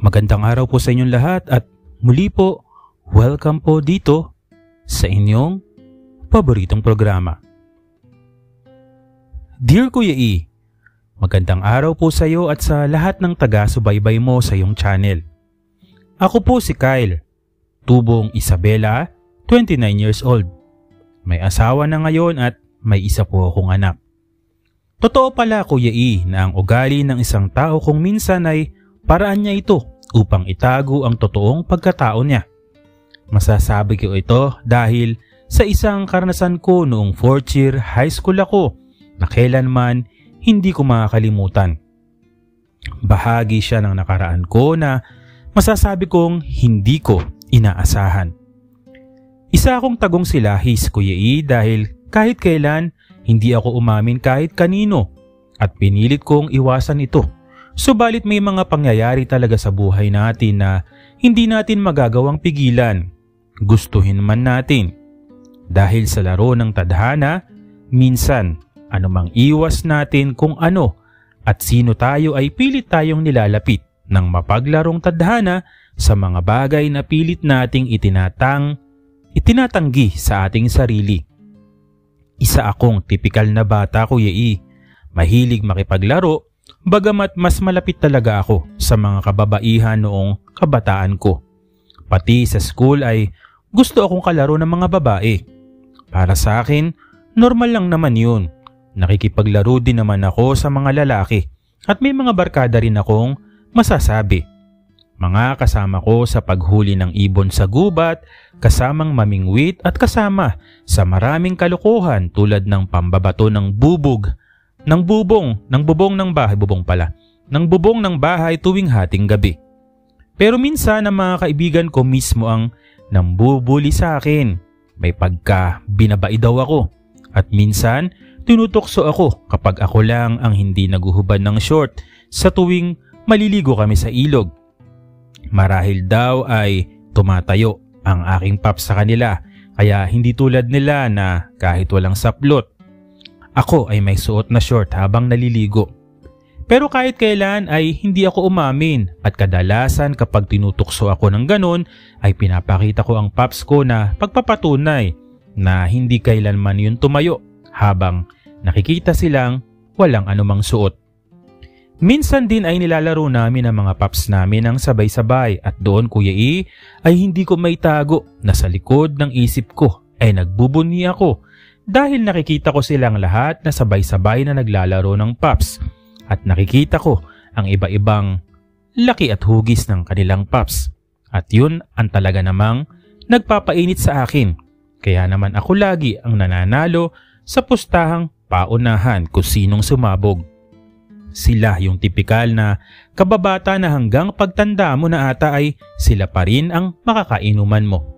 Magandang araw po sa inyong lahat at muli po, welcome po dito sa inyong paboritong programa. Dear Kuya E, magandang araw po sa iyo at sa lahat ng taga-subaybay mo sa iyong channel. Ako po si Kyle, tubong Isabela, 29 years old. May asawa na ngayon at may isa po akong anak. Totoo pala Kuya E na ang ugali ng isang tao kung minsan ay paraan niya ito upang itago ang totoong pagkatao niya. Masasabi ko ito dahil sa isang karanasan ko noong 4th year high school ako na kailanman hindi ko makakalimutan. Bahagi siya ng nakaraan ko na masasabi kong hindi ko inaasahan. Isa akong tagong silahis Kuya E dahil kahit kailan hindi ako umamin kahit kanino at pinilit kong iwasan ito. Subalit may mga pangyayari talaga sa buhay natin na hindi natin magagawang pigilan. Gustuhin man natin. Dahil sa laro ng tadhana, minsan anumang iwas natin kung ano at sino tayo ay pilit tayong nilalapit ng mapaglarong tadhana sa mga bagay na pilit nating itinatanggi sa ating sarili. Isa akong tipikal na bata Kuya E. Mahilig makipaglaro. Bagamat mas malapit talaga ako sa mga kababaihan noong kabataan ko. Pati sa school ay gusto akong kalaro ng mga babae. Para sa akin, normal lang naman yun. Nakikipaglaro din naman ako sa mga lalaki at may mga barkada rin akong masasabi. Mga kasama ko sa paghuli ng ibon sa gubat, kasamang mamingwit at kasama sa maraming kalokohan tulad ng pambabato ng bubong ng bahay tuwing hating gabi. Pero minsan ang mga kaibigan ko mismo ang nambubuli sa akin. May pagka binabai daw ako at minsan tinutokso ako kapag ako lang ang hindi naguhubad ng short sa tuwing maliligo kami sa ilog. Marahil daw ay tumatayo ang aking paps sa kanila kaya hindi tulad nila na kahit walang saplot ako ay may suot na short habang naliligo. Pero kahit kailan ay hindi ako umamin at kadalasan kapag tinutukso ako ng ganon ay pinapakita ko ang paps ko na pagpapatunay na hindi kailanman yun tumayo habang nakikita silang walang anumang suot. Minsan din ay nilalaro namin ang mga paps namin ng sabay-sabay at doon Kuya E ay hindi ko maitago na sa likod ng isip ko ay nagbubunyi ako. Dahil nakikita ko silang lahat na sabay-sabay na naglalaro ng paps at nakikita ko ang iba-ibang laki at hugis ng kanilang paps. At yun ang talaga namang nagpapainit sa akin. Kaya naman ako lagi ang nananalo sa pustahang paunahan kung sinong sumabog. Sila yung tipikal na kababata na hanggang pagtanda mo na ata ay sila pa rin ang makakainuman mo.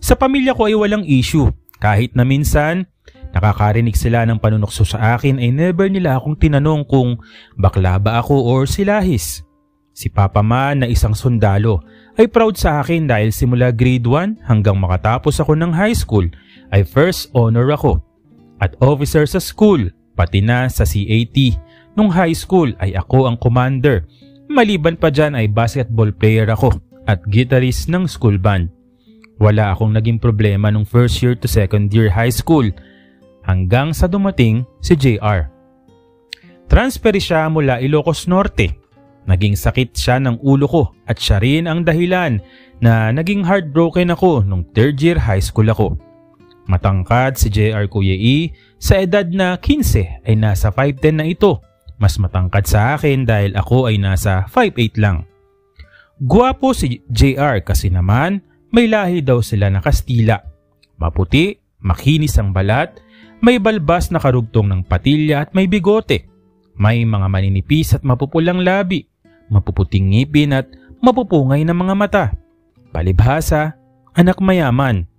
Sa pamilya ko ay walang issue. Kahit na minsan, nakakarinig sila ng panunukso sa akin ay never nila akong tinanong kung bakla ba ako or silahis. Si Papa man na isang sundalo ay proud sa akin dahil simula grade 1 hanggang makatapos ako ng high school ay first honor ako. At officer sa school, pati na sa CAT. Nung high school ay ako ang commander. Maliban pa dyan ay basketball player ako at guitarist ng school band. Wala akong naging problema nung first year to second year high school hanggang sa dumating si JR. Transfer siya mula Ilocos Norte. Naging sakit siya ng ulo ko at siya rin ang dahilan na naging heartbroken ako nung third year high school ako. Matangkad si JR Kuya E, sa edad na 15 ay nasa 5'10 na ito. Mas matangkad sa akin dahil ako ay nasa 5'8 lang. Guwapo si JR kasi naman may lahi daw sila na Kastila. Maputi, makinis ang balat, may balbas na karugtong ng patilya at may bigote. May mga maninipis at mapupulang labi, mapuputing ngipin at mapupungay na mga mata. Palibhasa, anak mayaman.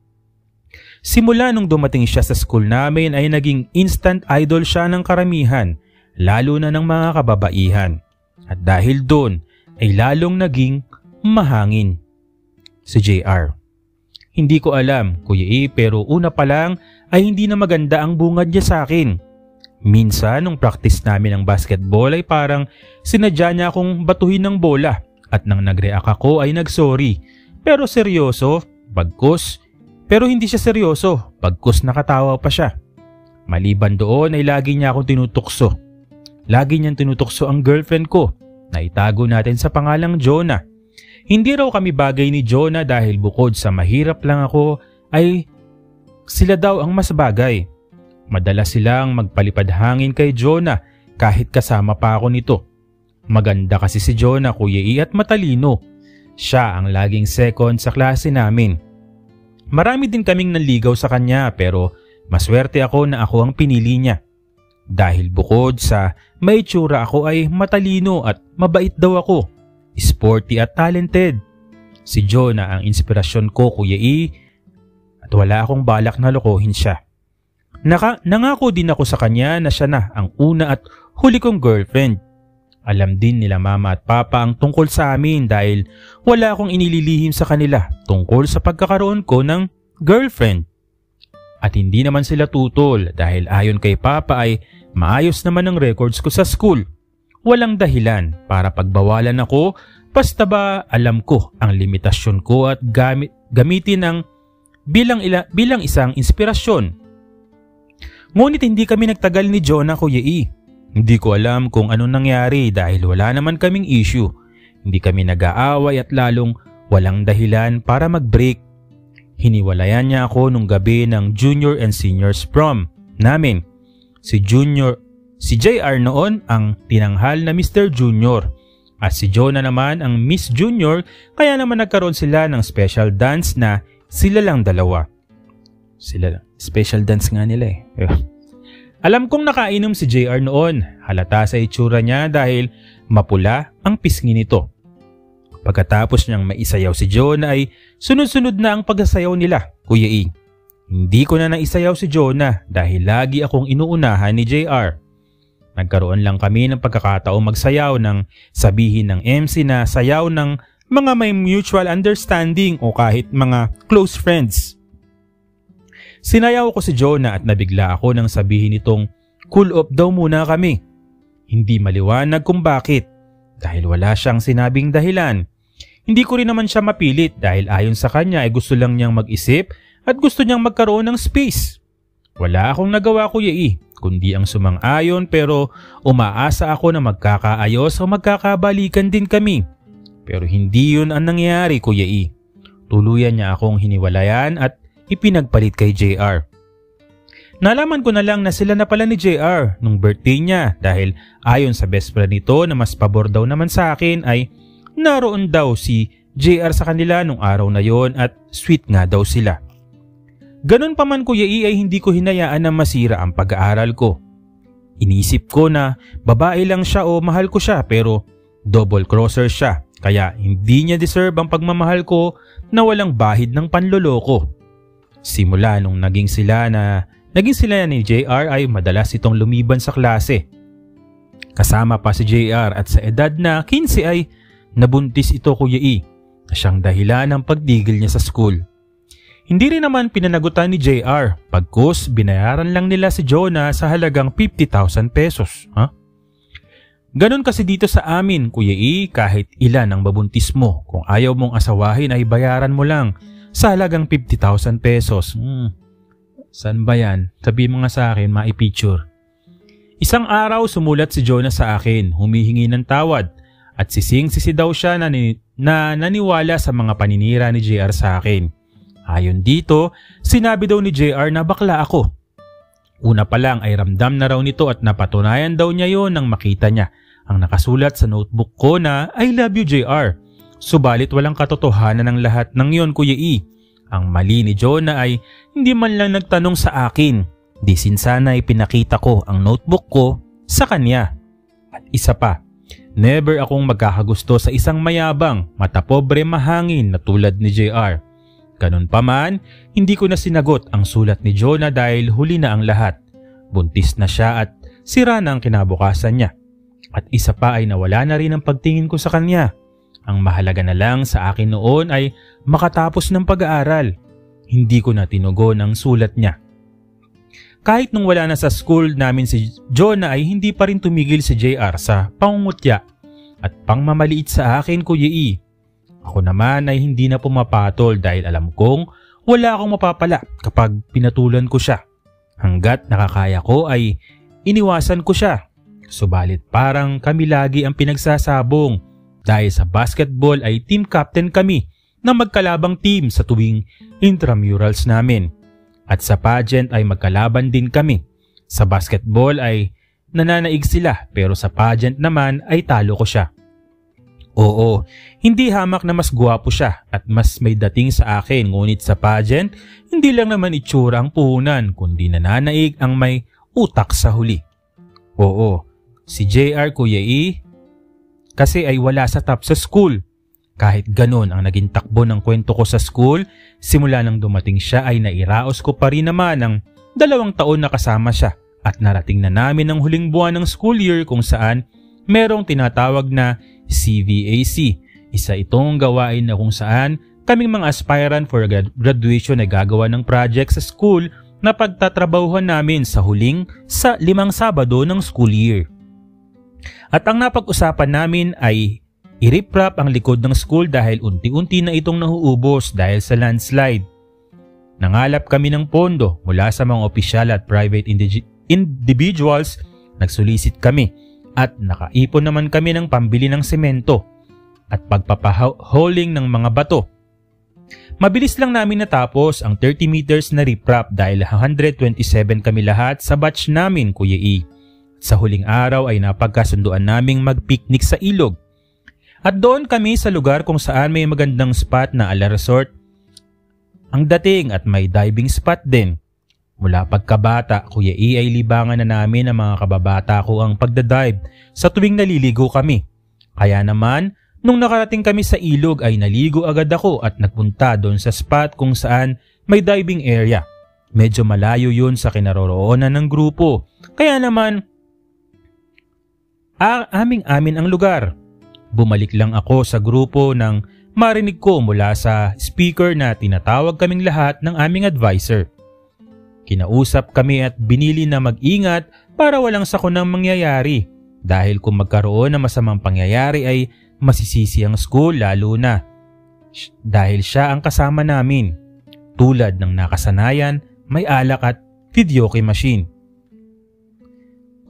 Simula nung dumating siya sa school namin ay naging instant idol siya ng karamihan, lalo na ng mga kababaihan. At dahil doon ay lalong naging mahangin. Si JR. Hindi ko alam, Kuya E, pero una pa lang ay hindi na maganda ang bungad niya sa akin. Minsan, nung practice namin ng basketball ay parang sinadya niya akong batuhin ng bola at nang nag-react ako ay nagsorry. Pero seryoso, bagkus. Pero hindi siya seryoso, bagkus nakatawa pa siya. Maliban doon ay lagi niya akong tinutukso. Lagi niyang tinutukso ang girlfriend ko na itago natin sa pangalang Jonah. Hindi raw kami bagay ni Jonah dahil bukod sa mahirap lang ako ay sila daw ang mas bagay. Madalas silang magpalipad hangin kay Jonah kahit kasama pa ako nito. Maganda kasi si Jonah, Kuya E, at matalino. Siya ang laging second sa klase namin. Marami din kaming nanligaw sa kanya pero maswerte ako na ako ang pinili niya. Dahil bukod sa may tsura ako ay matalino at mabait daw ako. Sporty at talented. Si Jonah ang inspirasyon ko, Kuya E, at wala akong balak na lokohin siya. Nangako din ako sa kanya na siya na ang una at huli kong girlfriend. Alam din nila mama at papa ang tungkol sa amin dahil wala akong inililihim sa kanila tungkol sa pagkakaroon ko ng girlfriend. At hindi naman sila tutol dahil ayon kay papa ay maayos naman ang records ko sa school. Walang dahilan para pagbawalan ako basta ba alam ko ang limitasyon ko at gamitin ang bilang isang inspirasyon. Ngunit hindi kami nagtagal ni Jonah, Kuya E. Hindi ko alam kung anong nangyari dahil wala naman kaming issue. Hindi kami nag-aaway at lalong walang dahilan para mag-break. Hiniwalayan niya ako nung gabi ng junior and seniors prom namin. Si JR noon ang tinanghal na Mr. Junior at si Jonah naman ang Miss Junior, kaya naman nagkaroon sila ng special dance na sila lang dalawa. Special dance nga nila eh. Alam kong nakainom si JR noon. Halata sa itsura niya dahil mapula ang pisngi nito. Pagkatapos niyang maisayaw si Jonah ay sunod-sunod na ang pagsasayaw nila, Kuya E. Hindi ko na naisayaw si Jonah dahil lagi akong inuunahan ni JR. Nagkaroon lang kami ng pagkakataong magsayaw ng sabihin ng MC na sayaw ng mga may mutual understanding o kahit mga close friends. Sinayaw ko si Jonah at nabigla ako nang sabihin nitong cool off daw muna kami. Hindi maliwanag kung bakit dahil wala siyang sinabing dahilan. Hindi ko rin naman siya mapilit dahil ayon sa kanya ay gusto lang niyang mag-isip at gusto niyang magkaroon ng space. Wala akong nagawa, Kuya E, kundi ang sumang-ayon pero umaasa ako na magkakaayos o magkakabalikan din kami. Pero hindi yun ang nangyari, Kuya E. Tuluyan niya akong hiniwalayan at ipinagpalit kay JR. Nalaman ko na lang na sila na pala ni JR nung birthday niya dahil ayon sa best friend nito na mas pabor daw naman sa akin ay naroon daw si JR sa kanila nung araw na yon at sweet nga daw sila. Ganun pa man, Kuya E, ay hindi ko hinayaan na masira ang pag-aaral ko. Inisip ko na babae lang siya o mahal ko siya pero double crosser siya kaya hindi niya deserve ang pagmamahal ko na walang bahid ng panloloko. Simula nung naging sila ni JR ay madalas itong lumiban sa klase. Kasama pa si JR at sa edad na 15 ay nabuntis ito, Kuya E, na siyang dahilan ng pagdigil niya sa school. Hindi rin naman pinanagutan ni JR pagkus binayaran lang nila si Jonah sa halagang 50,000 pesos. Ganon kasi dito sa amin, Kuya E, kahit ilan ang babuntis mo, kung ayaw mong asawahin ay bayaran mo lang sa halagang 50,000 pesos. San ba yan? Sabihin mo nga sa akin, maipicture. Isang araw sumulat si Jonah sa akin, humihingi ng tawad at sising-sisi daw siya na naniwala sa mga paninira ni JR sa akin. Ayon dito, sinabi daw ni JR na bakla ako. Una pa lang ay ramdam na raw nito at napatunayan daw niya yon nang makita niya ang nakasulat sa notebook ko na I love you, JR. Subalit walang katotohanan ng lahat ng yon, Kuya E. Ang mali ni Jonah ay hindi man lang nagtanong sa akin. Di sinsana ay pinakita ko ang notebook ko sa kanya. At isa pa, never akong magkakagusto sa isang mayabang, matapobre, mahangin na tulad ni JR. Ganun pa man, hindi ko na sinagot ang sulat ni Jonah dahil huli na ang lahat. Buntis na siya at sira na ang kinabukasan niya. At isa pa ay nawala na rin ang pagtingin ko sa kanya. Ang mahalaga na lang sa akin noon ay makatapos ng pag-aaral. Hindi ko na tinugon ang sulat niya. Kahit nung wala na sa school namin si Jonah ay hindi pa rin tumigil si JR sa pangungutya. at pangmamaliit sa akin, Kuya E. Ako naman ay hindi na pumapatol dahil alam kong wala akong mapapala kapag pinatulan ko siya. Hanggat nakakaya ko ay iniwasan ko siya. Subalit parang kami lagi ang pinagsasabong dahil sa basketball ay team captain kami na magkalabang team sa tuwing intramurals namin. At sa pageant ay magkalaban din kami. Sa basketball ay nananaig sila pero sa pageant naman ay talo ko siya. Oo, hindi hamak na mas gwapo siya at mas may dating sa akin, ngunit sa pageant, hindi lang naman itsura ang puhunan kundi nananaig ang may utak sa huli. Oo, si JR, Kuya E, kasi ay wala sa top sa school. Kahit ganun ang naging takbo ng kwento ko sa school, simula nang dumating siya ay nairaos ko pa rin naman ng 2 taon na kasama siya at narating na namin ang huling buwan ng school year kung saan merong tinatawag na CVAC. Isa itong gawain na kung saan kaming mga aspirant for graduation ay gagawa ng project sa school na pagtatrabahuhan namin sa 5 Sabado ng school year. At ang napag-usapan namin ay i-riprap ang likod ng school dahil unti-unti na itong nahuubos dahil sa landslide. Nangalap kami ng pondo mula sa mga opisyal at private individuals, nagsulisit kami at nakaipon naman kami ng pambili ng semento at pagpapaholing ng mga bato. Mabilis lang namin natapos ang 30 meters na riprap dahil 127 kami lahat sa batch namin, Kuya E. Sa huling araw ay napagkasunduan naming mag-picnic sa ilog. At doon kami sa lugar kung saan may magandang spot na ala resort ang dating at may diving spot din. Mula pagkabata, Kuya E, ay libangan na namin ang mga kababata ko ang pagdadive sa tuwing naliligo kami. Kaya naman, nung nakarating kami sa ilog ay naligo agad ako at nagpunta doon sa spot kung saan may diving area. Medyo malayo yun sa kinaroroonan ng grupo. Kaya naman, aming-amin ang lugar. Bumalik lang ako sa grupo nang marinig ko mula sa speaker na tinatawag kaming lahat ng aming advisor. Kinausap kami at binili na mag-ingat para walang sakunang mangyayari dahil kung magkaroon ng masamang pangyayari ay masisisi ang school lalo na dahil siya ang kasama namin. Tulad ng nakasanayan, may alak at videoke machine.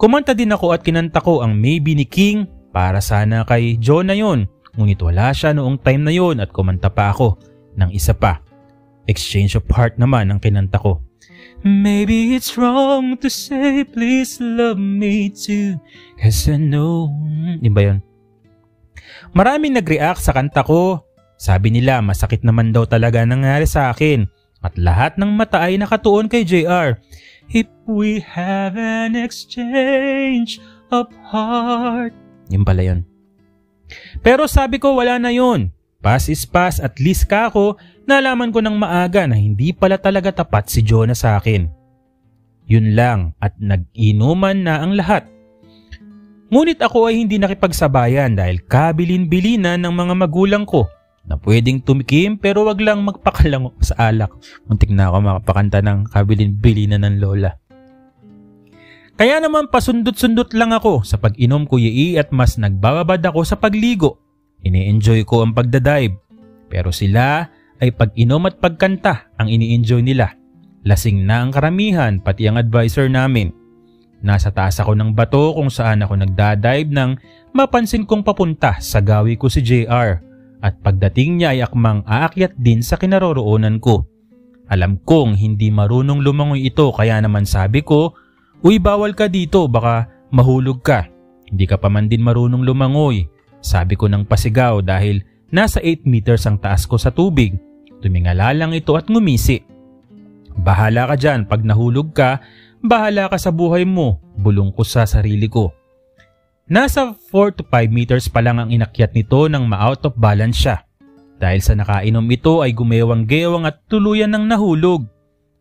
Kumanta din ako at kinanta ko ang Maybe ni King para sana kay John na yon, ngunit wala siya noong time na yon at kumanta pa ako ng isa pa. Exchange of Heart naman ang kinanta ko. Maybe it's wrong to say please love me too, cause I know. Di ba yun? Maraming nag-react sa kanta ko. Sabi nila masakit naman daw talaga nangyari sa akin at lahat ng mata ay nakatuon kay JR. If we have an exchange of heart. Yun pala yun. Pero sabi ko wala na yun. Pass is pass, at least kako, nalaman ko ng maaga na hindi pala talaga tapat si Jonah sa akin. Yun lang at nag-inuman na ang lahat. Ngunit ako ay hindi nakipagsabayan dahil kabilin-bilinan ng mga magulang ko na pwedeng tumikim pero wag lang magpakalango sa alak. Muntik na ako makapakanta ng kabilin-bilinan ng lola. Kaya naman pasundot-sundot lang ako sa pag-inom, Kuya E, at mas nagbababad ako sa pagligo. Ini-enjoy ko ang pagdadive. Pero sila ay pag-inom at pagkanta ang ini-enjoy nila. Lasing na ang karamihan pati ang advisor namin. Nasa taas ako ng bato kung saan ako nagdadive nang mapansin kong papunta sa gawi ko si JR. At pagdating niya ay akmang aakyat din sa kinaroroonan ko. Alam kong hindi marunong lumangoy ito kaya naman sabi ko, "Uy, bawal ka dito, baka mahulog ka. Hindi ka pa man din marunong lumangoy." Sabi ko ng pasigaw dahil nasa 8 meters ang taas ko sa tubig. Tumingala lang ito at ngumisi. "Bahala ka dyan, pag nahulog ka, bahala ka sa buhay mo," bulong ko sa sarili ko. Nasa 4 to 5 meters pa lang ang inakyat nito nang ma-out of balance siya. Dahil sa nakainom ito ay gumewang-gewang at tuluyan ng nahulog.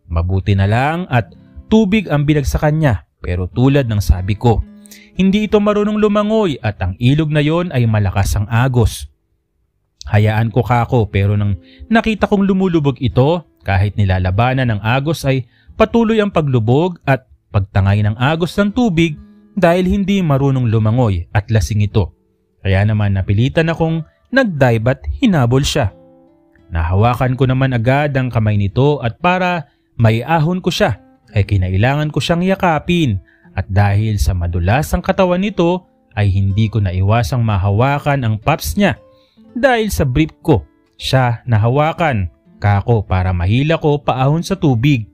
Mabuti na lang at tubig ang binagsakan niya, pero tulad ng sabi ko, hindi ito marunong lumangoy at ang ilog na yon ay malakas ang agos. Hayaan ko kako pero nang nakita kong lumulubog ito, kahit nilalabanan ng agos ay patuloy ang paglubog at pagtangay ng agos ng tubig dahil hindi marunong lumangoy at lasing ito. Kaya naman napilitan akong nag-dive at hinabol siya. Nahawakan ko naman agad ang kamay nito at para maiahon ko siya ay kinailangan ko siyang yakapin at dahil sa madulas ang katawan nito ay hindi ko naiwasang mahawakan ang paps niya. Dahil sa brief ko, siya nahawakan kako para mahila ko paahon sa tubig.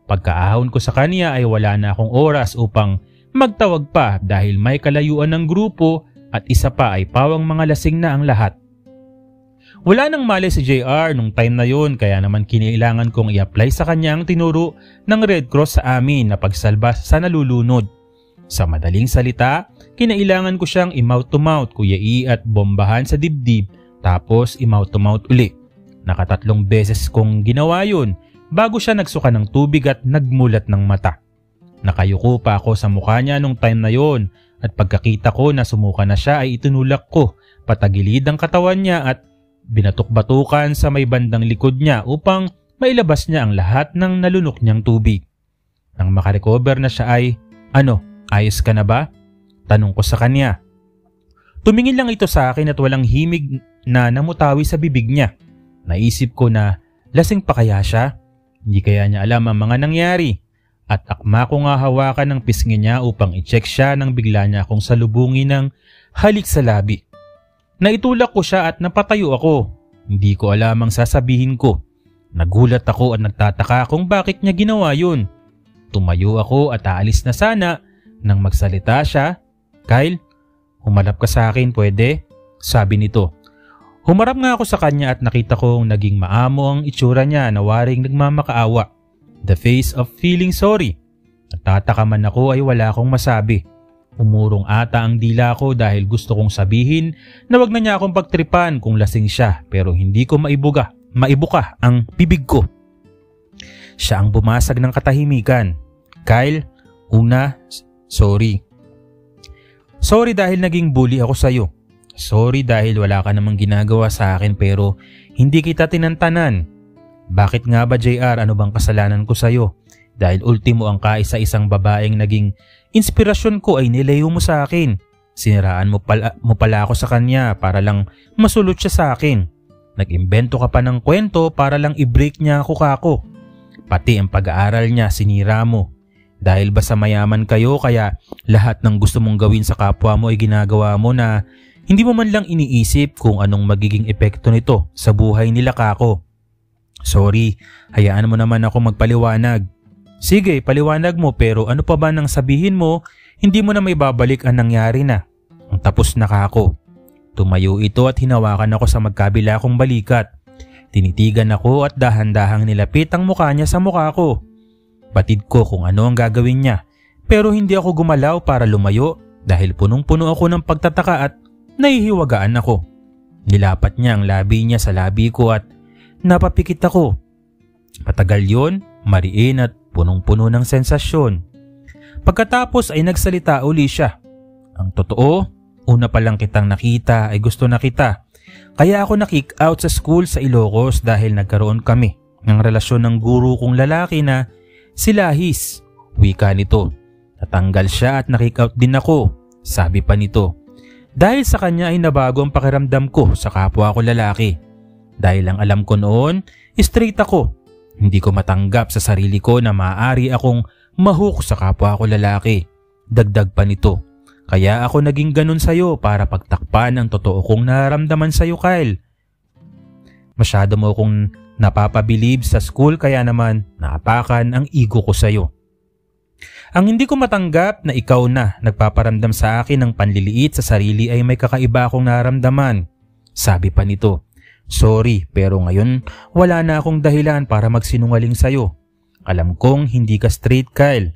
Pagkaahon ko sa kanya ay wala na akong oras upang magtawag pa dahil may kalayuan ng grupo at isa pa ay pawang mga lasing na ang lahat. Wala nang mali si JR nung time na yon kaya naman kinailangan kong i-apply sa kanya ang tinuro ng Red Cross sa amin na pagsalba sa nalulunod. Sa madaling salita, kinailangan ko siyang i-mouth to mouth Kuya E at bombahan sa dibdib tapos i-mouth to mouth uli. Nakatatlong beses kong ginawa yun bago siya nagsuka ng tubig at nagmulat ng mata. Nakayuko pa ako sa mukha niya nung time na yon at pagkakita ko na sumuka na siya ay itinulak ko patagilid ang katawan niya at binatok-batukan sa may bandang likod niya upang mailabas niya ang lahat ng nalunok niyang tubig. Nang makarecover na siya ay, "Ano, ayos ka na ba?" Tanong ko sa kanya. Tumingin lang ito sa akin at walang himig na namutawi sa bibig niya. Naisip ko na lasing pa kaya siya? Hindi kaya niya alam ang mga nangyari? At akma ko nga hawakan ng pisngi niya upang i-check siya nang bigla niya akong salubungin ng halik sa labi. Naitulak ko siya at napatayo ako. Hindi ko alam ang sasabihin ko. Nagulat ako at nagtataka kung bakit niya ginawa yun. Tumayo ako at aalis na sana nang magsalita siya. "Kyle, humarap ka sa akin pwede?" sabi nito. Humarap nga ako sa kanya at nakita kong naging maamo ang itsura niya na waring nagmamakaawa. The face of feeling sorry. Nagtataka man ako ay wala akong masabi. Umurong ata ang dila ko dahil gusto kong sabihin na wag na niya akong pagtripan kung lasing siya pero hindi ko maibuka ang bibig ko. Siya ang bumasag ng katahimikan. "Kyle, una, sorry. Sorry dahil naging bully ako sa'yo. Sorry dahil wala ka namang ginagawa sa akin pero hindi kita tinantanan. Bakit nga ba JR, ano bang kasalanan ko sa'yo? Dahil ultimo ang kaisa-isang babaeng naging inspirasyon ko ay nilayo mo sa akin. Siniraan mo pala ako sa kanya para lang masulot siya sa akin. Nag-imbento ka pa ng kwento para lang i-break niya ako kako. Pati ang pag-aaral niya sinira mo. Dahil ba sa mayaman kayo kaya lahat ng gusto mong gawin sa kapwa mo ay ginagawa mo na hindi mo man lang iniisip kung anong magiging epekto nito sa buhay nila kako. Sorry, hayaan mo naman ako magpaliwanag. Sige, paliwanag mo pero ano pa ba nang sabihin mo, hindi mo na may babalik ang nangyari na. Ang tapos na kako." Tumayo ito at hinawakan ako sa magkabila kong balikat. Tinitigan ako at dahan-dahang nilapit ang mukha niya sa mukha ko. Batid ko kung ano ang gagawin niya pero hindi ako gumalaw para lumayo dahil punong-puno ako ng pagtataka at nahihiwagaan ako. Nilapat niya ang labi niya sa labi ko at napapikit ako. Matagal yun, mariin at punong-puno ng sensasyon. Pagkatapos ay nagsalita uli siya. "Ang totoo, una pa lang kitang nakita ay gusto na kita. Kaya ako na-kick out sa school sa Ilocos dahil nagkaroon kami ng relasyon ng guru kong lalaki na si Lahis." Wika nito. Natanggal siya at na-kick out din ako. Sabi pa nito. Dahil sa kanya ay nabago ang pakiramdam ko sa kapwa ko lalaki. Dahil ang alam ko noon, straight ako. Hindi ko matanggap sa sarili ko na maaari akong mahook sa kapwa ko lalaki. Dagdag pa nito. Kaya ako naging ganun sa'yo para pagtakpan ang totoo kong nararamdaman sa'yo, Kyle. Masyado mo akong napapabilib sa school kaya naman naapakan ang ego ko sa'yo. Ang hindi ko matanggap na ikaw na nagpaparamdam sa akin ng panliliit sa sarili ay may kakaiba akong nararamdaman. Sabi pa nito. Sorry pero ngayon wala na akong dahilan para magsinungaling sa'yo. Alam kong hindi ka straight, Kyle.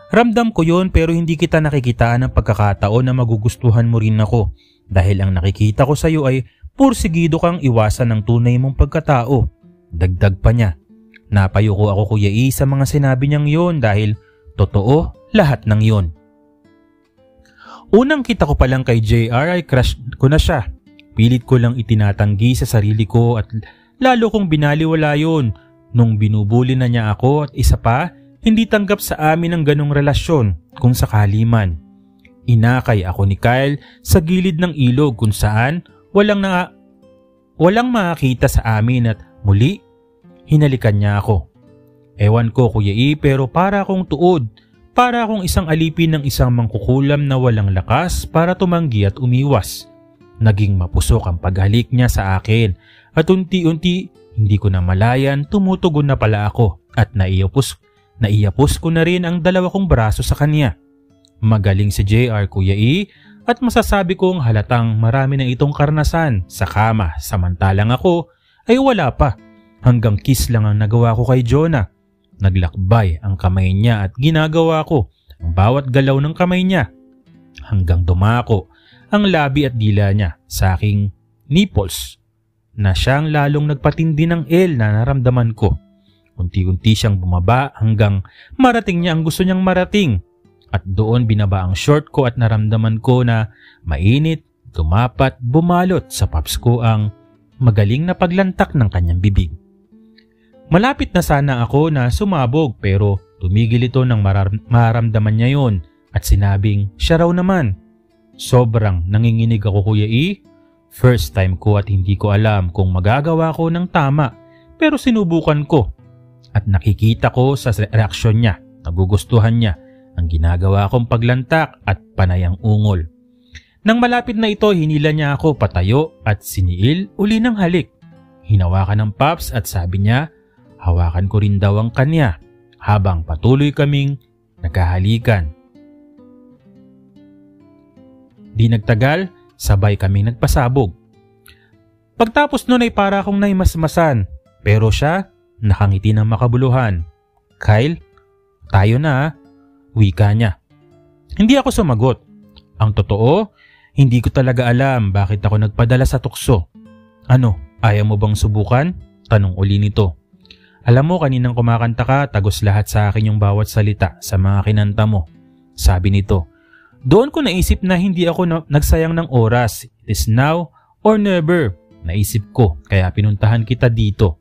Ramdam ko yon pero hindi kita nakikitaan ng pagkakataon na magugustuhan mo rin ako dahil ang nakikita ko sa'yo ay pursigido kang iwasan ng tunay mong pagkatao. Dagdag pa niya. Napayuko ako Kuya E sa mga sinabi niyang yon dahil totoo lahat ng yon. Unang kita ko pa lang kay JR ay crush ko na siya. Pilit ko lang itinatanggi sa sarili ko at lalo kong binaliwala yon nung binubuli na niya ako at isa pa, hindi tanggap sa amin ang ganong relasyon kung sakali man. Inakay ako ni Kyle sa gilid ng ilog kung saan walang makakita sa amin at muli hinalikan niya ako. Ewan ko Kuya E, pero para akong tuod, para akong isang alipin ng isang mangkukulam na walang lakas para tumanggi at umiwas. Naging mapusok ang paghalik niya sa akin at unti-unti hindi ko na malayan tumutugon na pala ako at naiyapos ko na rin ang dalawa kong braso sa kanya. Magaling si JR Kuya E at masasabi kong halatang marami na itong karanasan sa kama samantalang ako ay wala pa. Hanggang kiss lang ang nagawa ko kay Jonah. Naglakbay ang kamay niya at ginagawa ko ang bawat galaw ng kamay niya hanggang dumako ang labi at dila niya sa aking nipples na siyang lalong nagpatindi ng na naramdaman ko. Unti-unti siyang bumaba hanggang marating niya ang gusto niyang marating at doon binaba ang short ko at naramdaman ko na mainit, tumapat, bumalot sa paps ko ang magaling na paglantak ng kanyang bibig. Malapit na sana ako na sumabog pero tumigil ito nang maramdaman niya yon at sinabing siya raw naman. Sobrang nanginginig ako Kuya E. First time ko at hindi ko alam kung magagawa ko ng tama pero sinubukan ko at nakikita ko sa reaksyon niya, nagugustuhan niya ang ginagawa kong paglantak at panayang ungol. Nang malapit na ito, hinila niya ako patayo at siniil uli ng halik. Hinawakan ng paps at sabi niya, hawakan ko rin daw ang kanya habang patuloy kaming nagkahalikan. Di nagtagal, sabay kaming nagpasabog. Pagtapos nun ay para akong naimasmasan pero siya nakangiti ng makabuluhan. Kyle, tayo na wika niya. Hindi ako sumagot. Ang totoo, hindi ko talaga alam bakit ako nagpadala sa tukso. Ano, ayaw mo bang subukan? Tanong uli nito. Alam mo kaninang kumakanta ka, tagos lahat sa akin yung bawat salita sa mga kinanta mo. Sabi nito. Doon ko naisip na hindi ako nagsayang ng oras. It is now or never. Naisip ko kaya pinuntahan kita dito.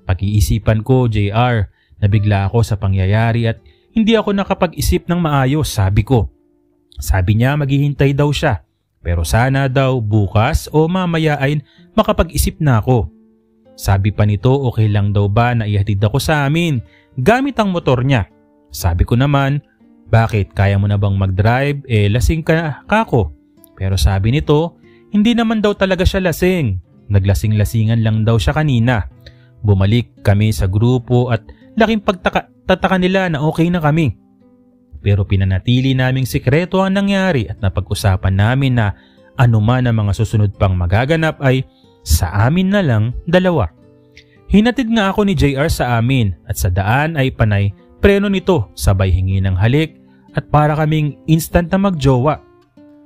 Pag-iisipan ko JR, nabigla ako sa pangyayari at hindi ako nakapag-isip ng maayos, sabi ko. Sabi niya maghihintay daw siya pero sana daw bukas o mamaya ay makapag-isip na ako. Sabi pa nito okay lang daw ba na ihatid ako sa amin gamit ang motor niya. Sabi ko naman, bakit kaya mo na bang mag-drive? Lasing ka kako. Pero sabi nito, hindi naman daw talaga siya lasing. Naglasing-lasingan lang daw siya kanina. Bumalik kami sa grupo at laking pagtataka nila na okay na kami. Pero pinanatili naming sikreto ang nangyari at napag-usapan namin na anuman ang mga susunod pang magaganap ay sa amin na lang dalawa. Hinatid nga ako ni JR sa amin at sa daan ay panay preno nito sabay hingi ng halik at para kaming instant na magjowa.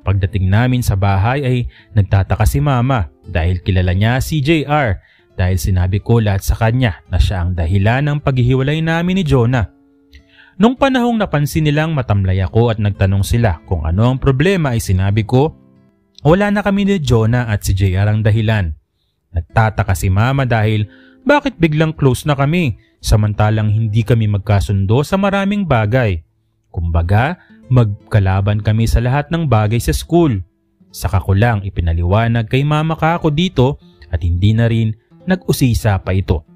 Pagdating namin sa bahay ay nagtataka si Mama dahil kilala niya si JR dahil sinabi ko lahat sa kanya na siya ang dahilan ng paghihiwalay namin ni Jonah. Nung panahong napansin nilang matamlay ako at nagtanong sila kung ano ang problema ay sinabi ko, wala na kami ni Jonah at si JR ang dahilan. Nagtataka si Mama dahil bakit biglang close na kami samantalang hindi kami magkasundo sa maraming bagay. Kumbaga, magkalaban kami sa lahat ng bagay sa school. Saka ko lang ipinaliwanag kay Mama ka ako dito at hindi na rin nag-usisa pa ito.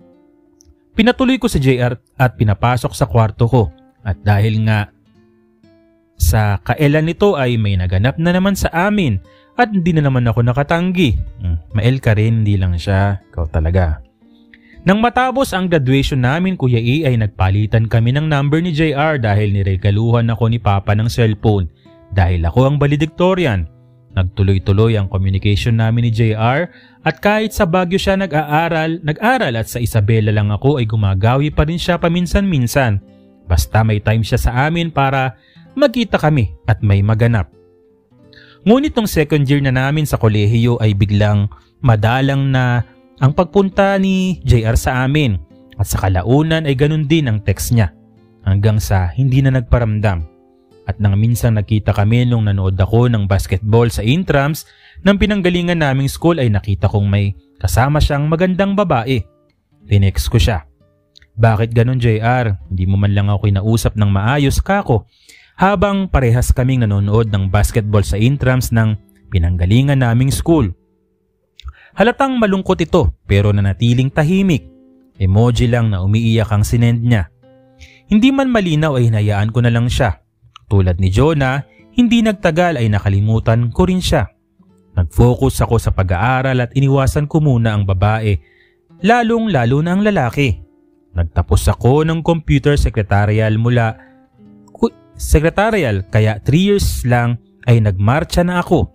Pinatuloy ko si JR at pinapasok sa kwarto ko at dahil nga sa kaelan nito ay may naganap na naman sa amin at hindi na naman ako nakatanggi. Mael ka rin, hindi lang siya. Ikaw talaga. Nang matapos ang graduation namin, Kuya E, ay nagpalitan kami ng number ni JR dahil niregaluhan ako ni Papa ng cellphone dahil ako ang valedictorian. Nagtuloy-tuloy ang communication namin ni JR at kahit sa Baguio siya nag-aral at sa Isabela lang ako ay gumagawi pa rin siya paminsan-minsan. Basta may time siya sa amin para magkita kami at may maganap. Ngunit nung second year na namin sa kolehiyo ay biglang madalang na ang pagpunta ni JR sa amin at sa kalaunan ay ganun din ang text niya hanggang sa hindi na nagparamdam. At nang minsan nakita kami nung nanood ako ng basketball sa intrams ng pinanggalingan naming school ay nakita kong may kasama siyang magandang babae. Tinext ko siya. Bakit ganun JR? Hindi mo man lang ako kinausap ng maayos kako. habang parehas kaming nanonood ng basketball sa intrams ng pinanggalingan naming school. Halatang malungkot ito pero nanatiling tahimik. Emoji lang na umiiyak ang sinend niya. Hindi man malinaw ay hinayaan ko na lang siya. Tulad ni Jonah, hindi nagtagal ay nakalimutan ko rin siya. Nag-focus ako sa pag-aaral at iniwasan ko muna ang babae, lalong-lalo na ang lalaki. Nagtapos ako ng computer secretarial kaya 3 years lang ay nagmarcha na ako.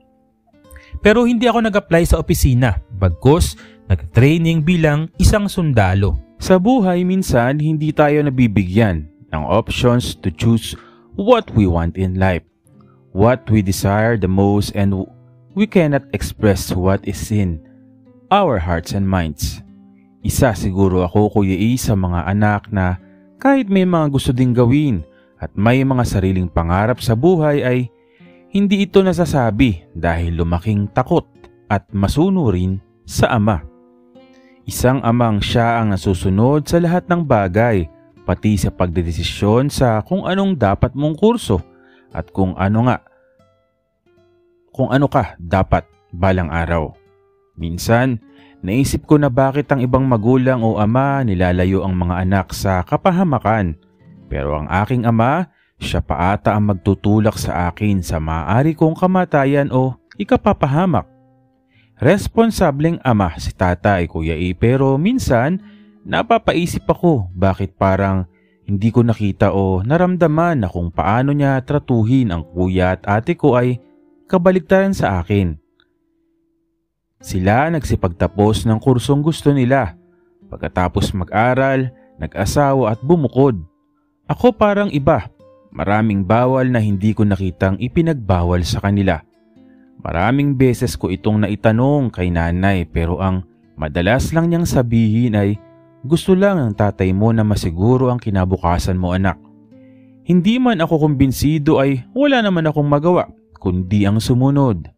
Pero hindi ako nag-apply sa opisina, bagkus nag-training bilang isang sundalo. Sa buhay minsan hindi tayo nabibigyan ng options to choose what we want in life, what we desire the most, and we cannot express what is in our hearts and minds. Isa siguro ako, Kuya E, sa mga anak na kahit may mga gusto ding gawin at may mga sariling pangarap sa buhay ay hindi ito nasasabi dahil lumaking takot at masunurin sa ama. Isang amang siya ang nasusunod sa lahat ng bagay, pati sa pagdedesisyon sa kung anong dapat mong kurso at kung ano ka dapat balang araw. Minsan, naisip ko na bakit ang ibang magulang o ama nilalayo ang mga anak sa kapahamakan. Pero ang aking ama, siya pa ata ang magtutulak sa akin sa maaari kong kamatayan o ikapapahamak. Responsableng ama si tatay, Kuya E, pero minsan napapaisip ako bakit parang hindi ko nakita o naramdaman na kung paano niya tratuhin ang kuya at ate ko ay kabaligtaran sa akin. Sila nagsipagtapos ng kursong gusto nila. Pagkatapos mag-aral, nag-asawa at bumukod. Ako parang iba. Maraming bawal na hindi ko nakitang ipinagbawal sa kanila. Maraming beses ko itong naitanong kay nanay pero ang madalas lang niyang sabihin ay gusto lang ng tatay mo na masiguro ang kinabukasan mo, anak. Hindi man ako kumbinsido ay wala naman akong magawa kundi ang sumunod.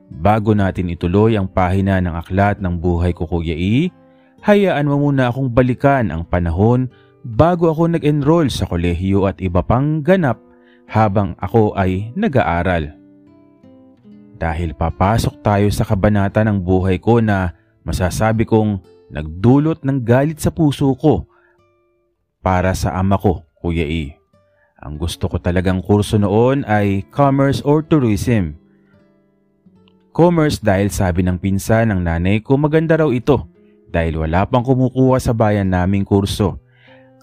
Bago natin ituloy ang pahina ng aklat ng buhay ko, Kuya E, hayaan mo muna akong balikan ang panahon bago ako nag-enroll sa kolehiyo at iba pang ganap habang ako ay nag-aaral. Dahil papasok tayo sa kabanata ng buhay ko na masasabi kong nagdulot ng galit sa puso ko para sa ama ko, Kuya E. Ang gusto ko talagang kurso noon ay Commerce or Tourism. Commerce dahil sabi ng pinsan ng nanay ko maganda raw ito dahil wala pang kumukuha sa bayan naming kurso.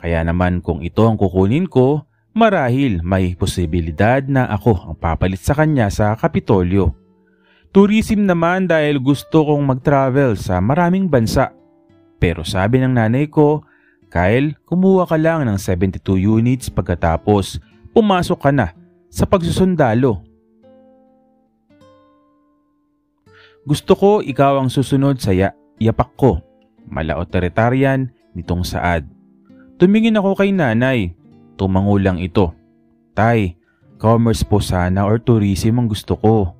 Kaya naman kung ito ang kukunin ko, marahil may posibilidad na ako ang papalit sa kanya sa Kapitolyo. Tourism naman dahil gusto kong mag-travel sa maraming bansa. Pero sabi ng nanay ko, Kyle, kumuha ka lang ng 72 units pagkatapos pumasok ka na sa pagsusundalo. Gusto ko ikaw ang susunod sa yapak ko, mala-otoritarian nitong saad. Tumingin ako kay nanay, tumangulang ito. Tay, commerce po sana or tourism ang gusto ko.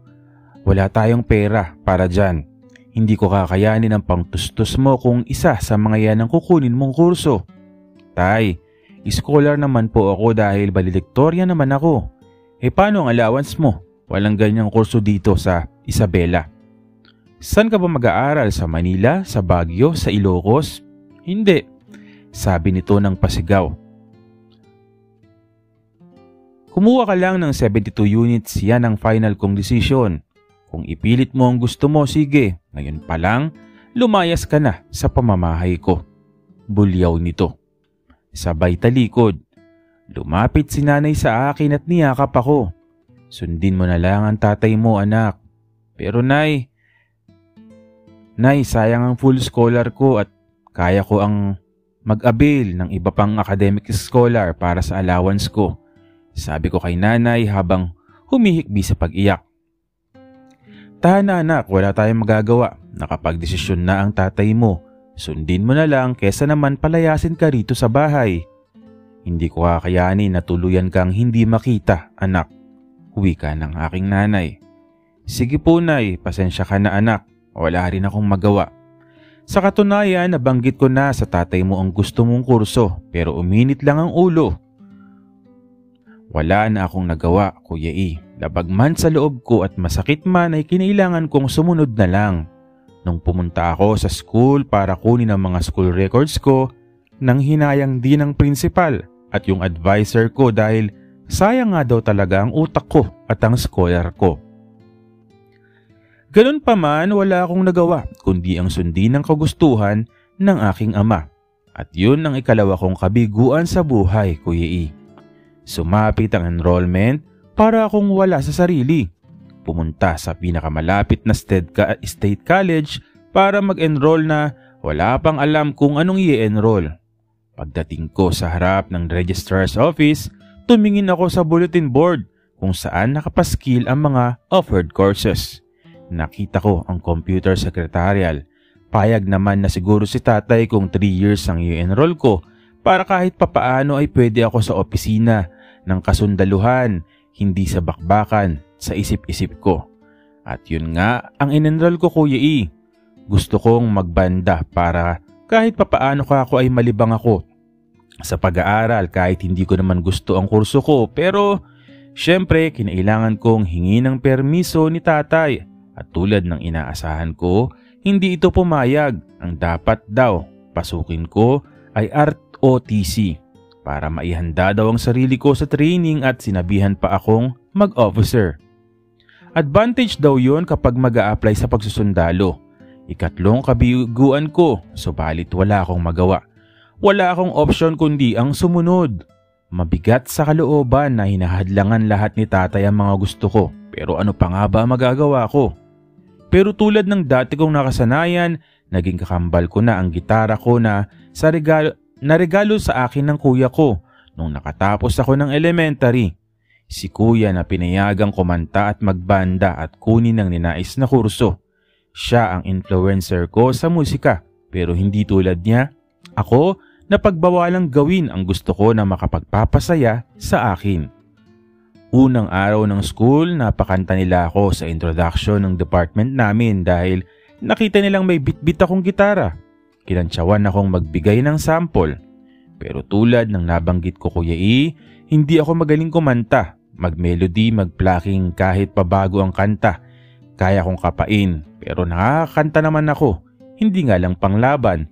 Wala tayong pera para dyan. Hindi ko kakayanin ang pangtustos mo kung isa sa mga yan ang kukunin mong kurso. Tay, scholar naman po ako dahil valedictorian naman ako. Paano ang allowance mo? Walang ganyang kurso dito sa Isabela. Saan ka ba mag-aaral? Sa Manila? Sa Baguio? Sa Ilocos? Hindi, sabi nito ng pasigaw. Kumuha ka lang ng 72 units, yan ang final kong decision. Kung ipilit mo ang gusto mo, sige, ngayon pa lang, lumayas ka na sa pamamahay ko. Bulyaw nito. Sabay talikod. Lumapit si nanay sa akin at niyakap ako. Sundin mo na lang ang tatay mo, anak. Pero nay, sayang ang full scholar ko at kaya ko ang mag-avail ng iba pang academic scholar para sa allowance ko. Sabi ko kay nanay habang humihikbi sa pag-iyak. Tahan na anak, wala tayong magagawa. Nakapagdesisyon na ang tatay mo. Sundin mo na lang kesa naman palayasin ka rito sa bahay. Hindi ko kakayanin na tuluyan kang hindi makita, anak. Wika ng aking nanay. Sige po nay, pasensya ka na anak. Wala rin akong magawa. Sa katunayan, nabanggit ko na sa tatay mo ang gusto mong kurso pero uminit lang ang ulo. Wala na akong nagawa, Kuya E. Labag man sa loob ko at masakit man ay kinailangan kong sumunod na lang. Nung pumunta ako sa school para kunin ang mga school records ko, nang hinayang din ng principal at yung advisor ko dahil sayang nga daw talaga ang utak ko at ang scholar ko. Ganun pa man, wala akong nagawa kundi ang sundin ng kagustuhan ng aking ama. At yun ang ikalawa kong kabiguan sa buhay, Kuya E. Sumapit ang enrollment para akong wala sa sarili. Pumunta sa pinakamalapit na state college para mag-enroll na wala pang alam kung anong i-enroll. Pagdating ko sa harap ng registrar's office, tumingin ako sa bulletin board kung saan nakapaskil ang mga offered courses. Nakita ko ang computer secretarial. Payag naman na siguro si tatay kung 3 years ang i-enroll ko para kahit papaano ay pwede ako sa opisina ng kasundaluhan, hindi sa bakbakan, sa isip-isip ko. At yun nga ang in-enroll ko, Kuya E. Gusto kong magbanda para kahit papaano ako ay malibang ako sa pag-aaral kahit hindi ko naman gusto ang kurso ko, pero syempre kinailangan kong hingi ng permiso ni tatay. At tulad ng inaasahan ko, hindi ito pumayag. Ang dapat daw pasukin ko ay ROTC para maihanda daw ang sarili ko sa training at sinabihan pa akong mag-officer. Advantage daw yon kapag mag-a-apply sa pagsusundalo. Ikatlong kabiguan ko, subalit wala akong magawa. Wala akong option kundi ang sumunod. Mabigat sa kalooban na hinahadlangan lahat ni tatay ang mga gusto ko, pero ano pa nga ba magagawa ko? Pero tulad ng dati kong nakasanayan, naging kakambal ko na ang gitara ko na regalo sa akin ng kuya ko nung nakatapos ako ng elementary. Si kuya na pinayagang kumanta at magbanda at kunin ang ninais na kurso. Siya ang influencer ko sa musika, pero hindi tulad niya. Ako na pagbawalang gawin ang gusto ko na makapagpapasaya sa akin. Unang araw ng school, napakanta nila ako sa introduction ng department namin dahil nakita nilang may bitbit akong gitara. Kinantsawan akong magbigay ng sample. Pero tulad ng nabanggit ko, Kuya E, hindi ako magaling kumanta, mag-melody, mag-plucking kahit pabago ang kanta. Kaya kong kapain, pero nakakanta naman ako, hindi nga lang panglaban.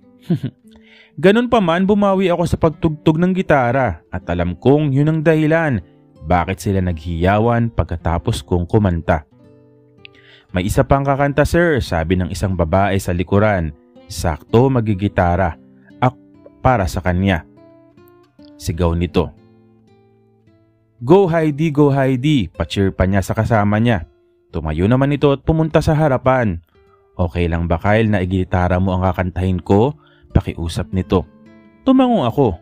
Ganun pa man, bumawi ako sa pagtugtog ng gitara at alam kong yun ang dahilan bakit sila naghiyawan pagkatapos kong kumanta. May isa pang kakanta, sir, sabi ng isang babae sa likuran. Sakto magigitara para sa kanya. Sigaw nito. Go Heidi, pa-cheer pa niya sa kasama niya. Tumayo naman ito at pumunta sa harapan. Okay lang ba, Kyle, na igitara mo ang kakantahin ko? Pakiusap nito. Tumango ako.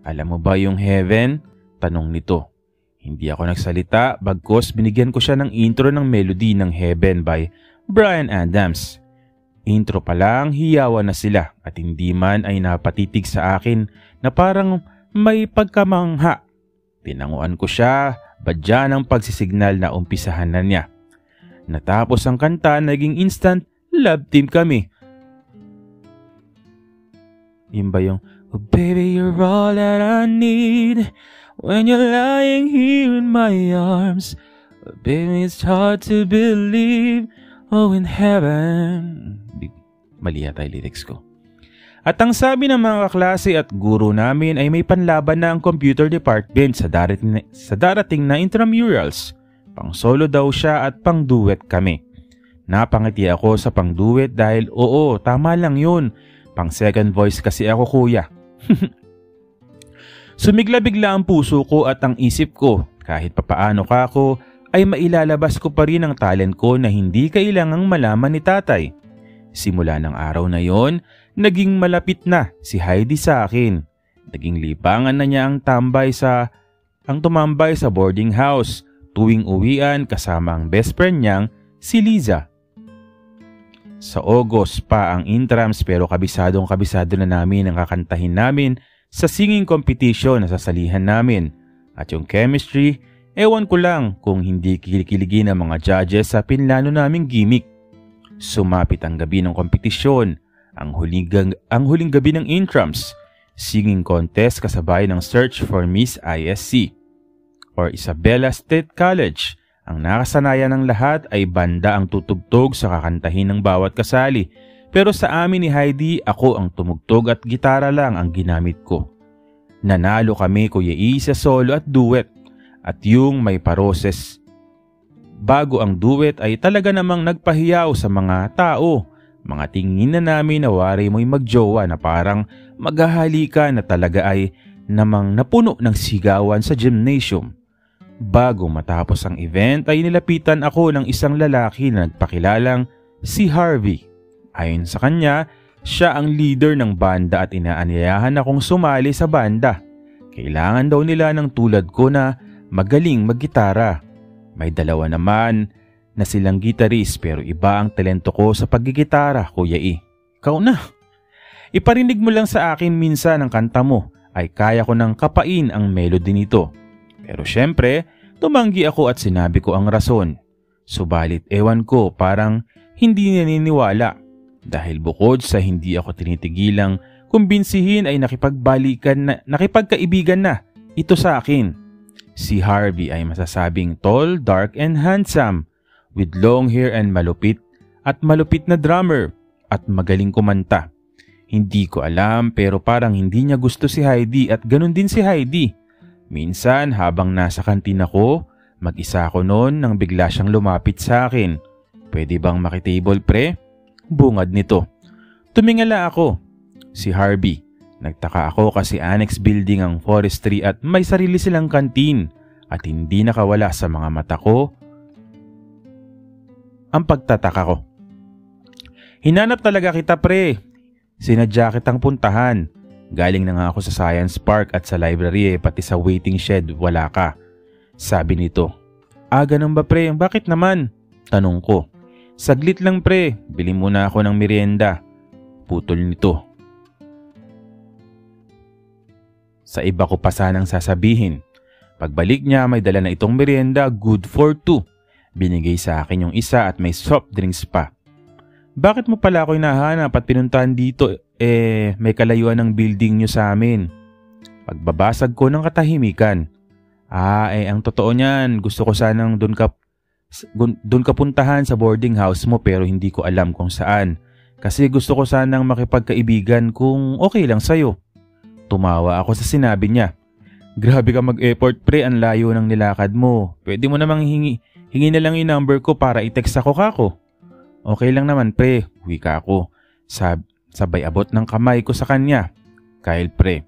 Alam mo ba yung Heaven? Tanong nito. Hindi ako nagsalita bagkus binigyan ko siya ng intro ng melody ng Heaven by Bryan Adams. Intro pa lang, hiyawan na sila at hindi man ay napatitig sa akin na parang may pagkamangha. Tinanguan ko siya, badya ng pagsisignal na umpisahan na niya. Natapos ang kanta, naging instant love team kami. Yun ba yung, oh baby, you're all that I need when you're lying here in my arms. Oh baby, it's hard to believe, oh in heaven. Mali yata yung lyrics ko. At ang sabi ng mga kaklase at guro namin ay may panlaban na ang computer department sa darating na intramurals. Pang solo daw siya at pang duet kami. Napangiti ako sa pang duet dahil oo, tama lang yun. Pang second voice kasi ako, kuya. Sumigla-bigla ang puso ko at ang isip ko. Kahit papaano ka ako ay mailalabas ko pa rin ang talent ko na hindi kailangang malaman ni tatay. Simula ng araw na yon, naging malapit na si Heidi sa akin. Naging libangan na niya ang tumambay sa boarding house tuwing uwian kasama ang best friend niyang si Liza. Sa August pa ang intrams pero kabisado na namin ang kakantahin namin sa singing competition na sasalihan namin. At yung chemistry, ewan ko lang kung hindi kilikiligi ng mga judges sa pinlano naming gimmick. Sumapit ang gabi ng kompetisyon, ang huling gabi ng intrams, singing contest kasabay ng search for Miss ISC. or Isabela State College. Ang nakasanayan ng lahat ay banda ang tutugtog sa kakantahin ng bawat kasali. Pero sa amin ni Heidi, ako ang tumugtog at gitara lang ang ginamit ko. Nanalo kami Kuya E sa solo at duet. At yung may paroses bago ang duet ay talaga namang nagpahiyaw sa mga tao. Mga tingin na namin na wari mo'y magjowa na parang maghahalika na talaga ay namang napuno ng sigawan sa gymnasium. Bago matapos ang event ay nilapitan ako ng isang lalaki na nagpakilalang si Harvey. Ayon sa kanya, siya ang leader ng banda at inaanyayahan akong sumali sa banda. Kailangan daw nila ng tulad ko na magaling maggitara. May dalawa naman na silang gitarist pero iba ang talento ko sa paggigitara, Kuya E. Ikaw na. Iparinig mo lang sa akin minsan ang kanta mo ay kaya ko nang kapain ang melody nito. Pero syempre, tumanggi ako at sinabi ko ang rason. Subalit ewan ko parang hindi naniniwala. Dahil bukod sa hindi ako tinitigilang kumbinsihin ay nakipagkaibigan na ito sa akin. Si Harvey ay masasabing tall, dark and handsome with long hair and malupit na drummer at magaling kumanta. Hindi ko alam pero parang hindi niya gusto si Heidi at ganun din si Heidi. Minsan habang nasa kantin ako, mag-isa ako noon nang bigla siyang lumapit sa akin. Pwede bang makitable pre? Bungad nito. Tumingala ako. Si Harvey. Nagtaka ako kasi annex building ang forestry at may sarili silang kantin at hindi nakawala sa mga mata ko ang pagtataka ko. Hinanap talaga kita pre. Sinadya kitang puntahan. Galing na nga ako sa Science Park at sa library pati sa waiting shed wala ka. Sabi nito. Ganun ba pre? Bakit naman? Tanong ko. Saglit lang pre, bili muna ako ng merienda. Putol nito. Sa iba ko pa sanang sasabihin. Pagbalik niya may dala na itong merienda good for 2. Binigay sa akin yung isa at may soft drinks pa. Bakit mo pala ako hinahanap at pinuntahan dito? May kalayuan ng building nyo sa amin. Pagbabasag ko ng katahimikan. Ang totoo niyan, gusto ko sanang doon ka puntahan sa boarding house mo pero hindi ko alam kung saan. Kasi gusto ko sanang makipagkaibigan kung okay lang sa'yo. Tumawa ako sa sinabi niya. Grabe ka mag-effort pre, ang layo ng nilakad mo. Pwede mo namang hingi na lang yung number ko para i-text ako kako. Okay lang naman pre, wika ako. Sabay abot ng kamay ko sa kanya. Kyle pre.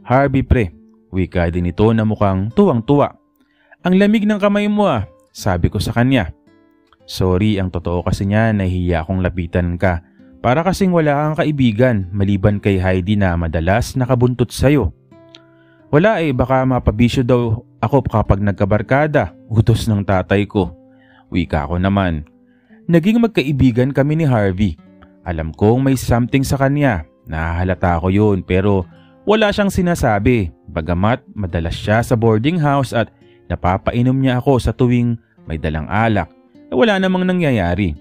Harvey pre. Wika din ito na mukhang tuwang-tuwa. Ang lamig ng kamay mo sabi ko sa kanya. Sorry, ang totoo kasi niya nahihiya akong lapitan ka. Para kasing wala kang kaibigan maliban kay Heidi na madalas nakabuntot sa'yo. Wala baka mapabisyo daw ako kapag nagkabarkada. Utos ng tatay ko. Wika ko naman. Naging magkaibigan kami ni Harvey. Alam kong may something sa kanya. Nahahalata ko yun pero wala siyang sinasabi. Bagamat madalas siya sa boarding house at napapainom niya ako sa tuwing may dalang alak. Wala namang nangyayari.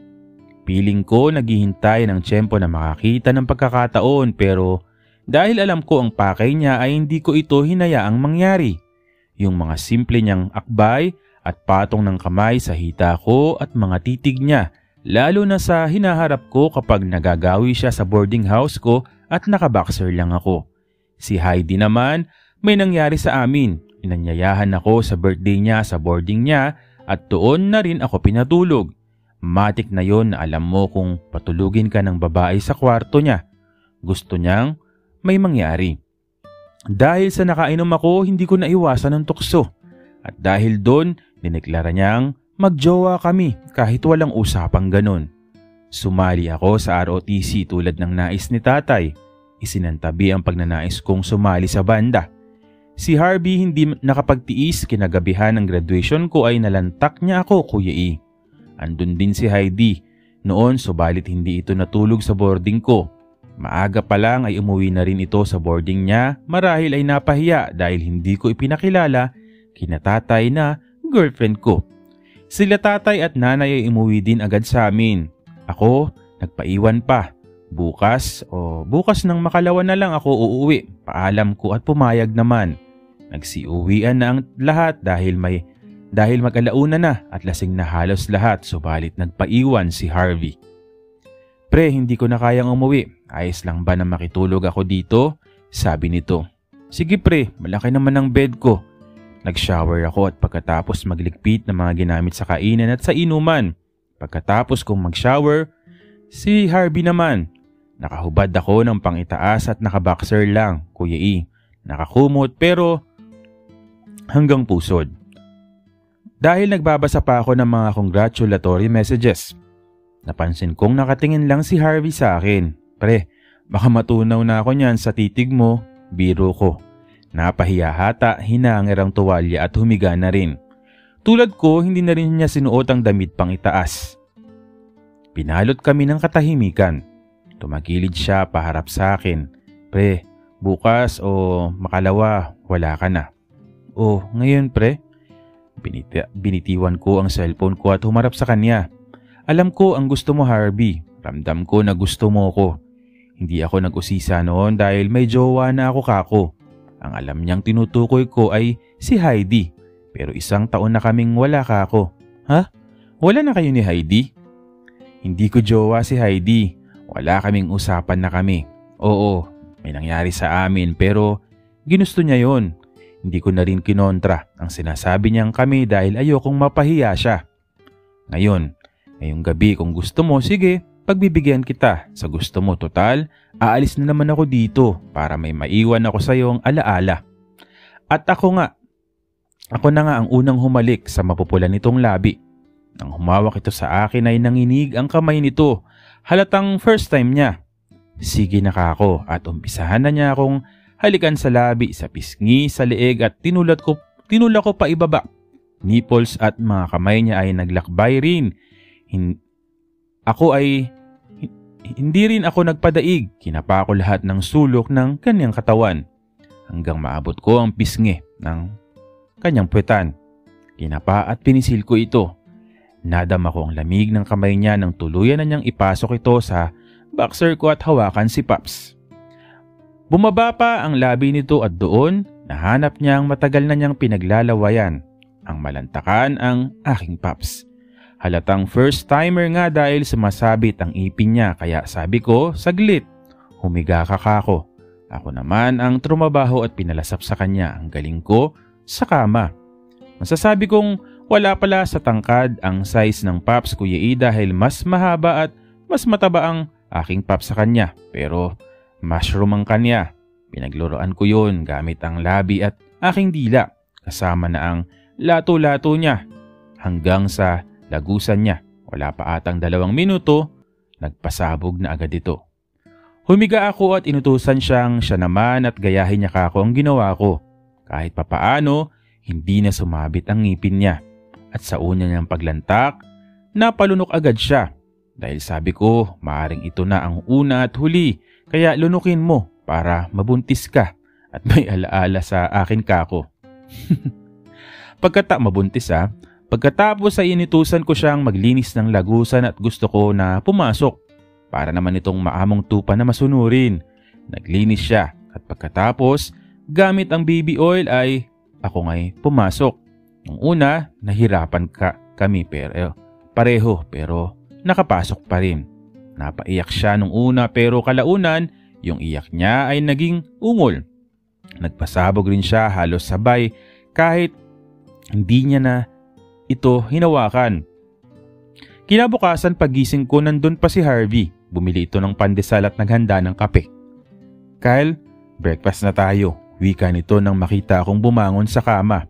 Piling ko naghihintay ng tiyempo na makakita ng pagkakataon pero dahil alam ko ang pakay niya ay hindi ko ito hinayaang mangyari. Yung mga simple niyang akbay at patong ng kamay sa hita ko at mga titig niya. Lalo na sa hinaharap ko kapag nagagawi siya sa boarding house ko at nakaboxer lang ako. Si Heidi naman, may nangyari sa amin. Inanyayahan ako sa birthday niya sa boarding niya at doon na rin ako pinatulog. Matik na yon na alam mo kung patulugin ka ng babae sa kwarto niya. Gusto niyang may mangyari. Dahil sa nakainom ako, hindi ko naiwasan ng tukso. At dahil doon, dineklara niyang magjowa kami kahit walang usapang ganun. Sumali ako sa ROTC tulad ng nais ni tatay. Isinantabi ang pagnanais kong sumali sa banda. Si Harvey hindi nakapagtiis kinagabihan ng graduation ko ay nalantak niya ako, Kuya E. Andun din si Heidi. Noon subalit hindi ito natulog sa boarding ko. Maaga pa lang ay umuwi na rin ito sa boarding niya. Marahil ay napahiya dahil hindi ko ipinakilala kina tatay na girlfriend ko. Sila tatay at nanay ay umuwi din agad sa amin. Ako, nagpaiwan pa. Bukas ng makalawa na lang ako uuwi. Paalam ko at pumayag naman. Nagsiuwian na ang lahat dahil mag-alauna na at lasing na halos lahat, subalit nagpaiwan si Harvey. Pre, hindi ko na kayang umuwi. Ayos lang ba na makitulog ako dito? Sabi nito. Sige pre, malaki naman ang bed ko. Nag-shower ako at pagkatapos magligpit ng mga ginamit sa kainan at sa inuman. Pagkatapos kong mag-shower, si Harvey naman. Nakahubad ako ng pangitaas at nakaboxer lang, Kuya E. Nakakumot pero hanggang pusod. Dahil nagbabasa pa ako ng mga congratulatory messages. Napansin kong nakatingin lang si Harvey sa akin. Pre, baka matunaw na ako niyan sa titig mo. Biro ko. Napahiya hata, hinangir ang tuwalya at humiga na rin. Tulad ko, hindi na rin niya sinuot ang damit pang itaas. Pinalot kami ng katahimikan. Tumagilid siya paharap sa akin. Pre, bukas o makalawa, wala ka na. Oh, ngayon pre? Binitiwan ko ang cellphone ko at humarap sa kanya. Alam ko ang gusto mo, Harvey. Ramdam ko na gusto mo ko. Hindi ako nag-usisa noon dahil may jowa na ako kako. Ang alam niyang tinutukoy ko ay si Heidi. Pero 1 taon na kaming wala kako. Ha? Wala na kayo ni Heidi? Hindi ko jowa si Heidi. Wala kaming usapan na kami. Oo, may nangyari sa amin pero ginusto niya yon. Hindi ko na rin kinontra ang sinasabi niyang kami dahil ayokong mapahiya siya. Ngayong gabi kung gusto mo, sige, pagbibigyan kita sa gusto mo. Total, aalis na naman ako dito para may maiwan ako sa iyong alaala. At ako na nga ang unang humalik sa mapupula nitong labi. Nang humawak ito sa akin ay nanginig ang kamay nito. Halatang first time niya. Sige na kako at umpisahan na niya akong halikan sa labi, sa pisngi, sa leeg at tinulak ko pa ibaba. Nipples at mga kamay niya ay naglakbay rin. Hindi rin ako nagpadaig. Kinapa ko lahat ng sulok ng kanyang katawan hanggang maabot ko ang pisngi ng kanyang puwetan. Kinapa at pinisil ko ito. Nadama ko ang lamig ng kamay niya nang tuluyan na niyang ipasok ito sa boxer ko at hawakan si Paps. Bumaba pa ang labi nito at doon nahanap niya ang matagal na niyang pinaglalawayan. Ang malantakan ang aking Paps. Halatang first timer nga dahil sumasabit ang ipin niya kaya sabi ko, saglit, humiga ka kako. Ako naman ang trumabaho at pinalasap sa kanya ang galing ko sa kama. Masasabi kong wala pala sa tangkad ang size ng Paps Kuya E dahil mas mahaba at mas mataba ang aking Paps sa kanya. Pero mushroom ang kanya. Pinagluroan ko yun gamit ang labi at aking dila kasama na ang lato-lato niya hanggang sa lagusan niya. Wala pa atang 2 minuto, nagpasabog na agad ito. Humiga ako at inutusan siya naman at gayahin niya kako ang ginawa ko. Kahit papaano, hindi na sumabit ang ngipin niya. At sa una niyang paglantak, napalunok agad siya. Dahil sabi ko, maaring ito na ang una at huli, kaya lunukin mo para mabuntis ka at may alaala sa akin kako. Pagkatapos ay inutusan ko siyang maglinis ng lagusan at gusto ko na pumasok para naman itong maamong tupa na masunurin. Naglinis siya at pagkatapos gamit ang baby oil ay ako nga'y pumasok. Nung una nahirapan kami pareho pero nakapasok pa rin. Napaiyak siya nung una pero kalaunan yung iyak niya ay naging ungol. Nagpasabog rin siya halos sabay kahit hindi niya na ito hinawakan. Kinabukasan pagising ko nandun pa si Harvey. Bumili ito ng pandesal at naghanda ng kape. Kyle, breakfast na tayo. Wika nito nang makita akong bumangon sa kama.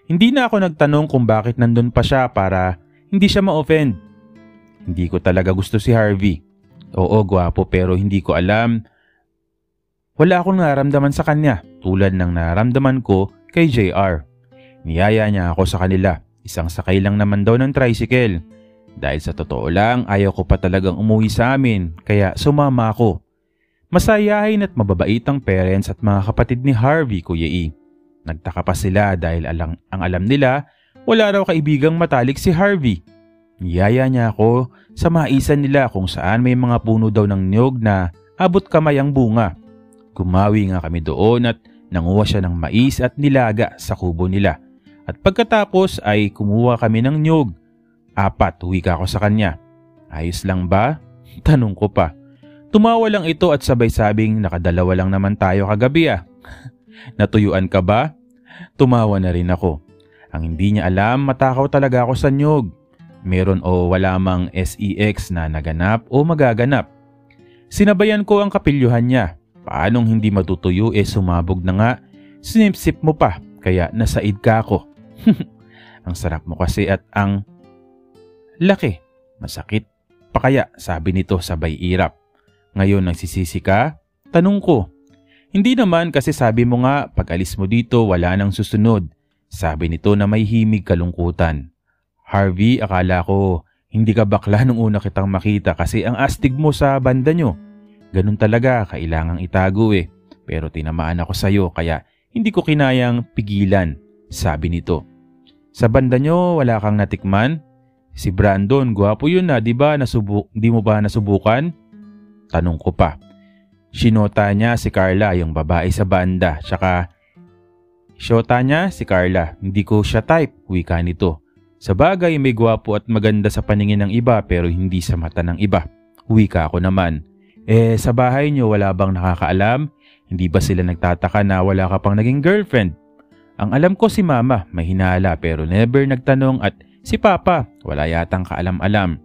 Hindi na ako nagtanong kung bakit nandun pa siya para hindi siya ma-offend. Hindi ko talaga gusto si Harvey. Oo, gwapo pero hindi ko alam. Wala akong naramdaman sa kanya tulad ng naramdaman ko kay JR. Niyaya niya ako sa kanila. Isang sakay lang naman daw ng tricycle. Dahil sa totoo lang ayaw ko pa talagang umuwi sa amin kaya sumama ako. Masayahin at mababait ang parents at mga kapatid ni Harvey, Kuya E. Nagtaka pa sila dahil ang alam nila wala raw kaibigang matalik si Harvey. Niyaya niya ako sa maisan nila kung saan may mga puno daw ng niyog na abot kamay ang bunga. Gumawi nga kami doon at nanguha siya ng mais at nilaga sa kubo nila. At pagkatapos ay kumuha kami ng niyog. 4, wika ko sa kanya. Ayos lang ba? Tanong ko pa. Tumawa lang ito at sabay sabing nakadalawa lang naman tayo kagabi ah. Natuyuan ka ba? Tumawa na rin ako. Ang hindi niya alam, matakaw talaga ako sa niyog. Meron o wala mang SEX na naganap o magaganap. Sinabayan ko ang kapilyuhan niya. Paanong hindi matutuyo sumabog na nga. Sinipsip mo pa kaya nasaid ka ako. Ang sarap mo kasi at ang laki. Masakit pa kaya, sabi nito sabay irap. Ngayon nagsisisi ka? Tanong ko. Hindi naman kasi sabi mo nga pag alis mo dito wala nang susunod. Sabi nito na may himig kalungkutan. Harvey, akala ko hindi ka bakla nung una kitang makita kasi ang astig mo sa banda nyo. Ganun talaga, kailangang itago Pero tinamaan ako sa'yo kaya hindi ko kinayang pigilan, sabi nito. Sa banda nyo wala kang natikman? Si Brandon, gwapo yun na, di mo ba nasubukan? Tanong ko pa. Sinota niya si Carla, yung babae sa banda, tsaka Shota niya si Carla, hindi ko siya type, wika nito. Sa bagay may gwapo at maganda sa paningin ng iba pero hindi sa mata ng iba, wika ko naman. Sa bahay niyo wala bang nakakaalam? Hindi ba sila nagtataka na wala ka pang naging girlfriend? Ang alam ko si Mama, may hinala pero never nagtanong at si Papa, wala yatang kaalam-alam.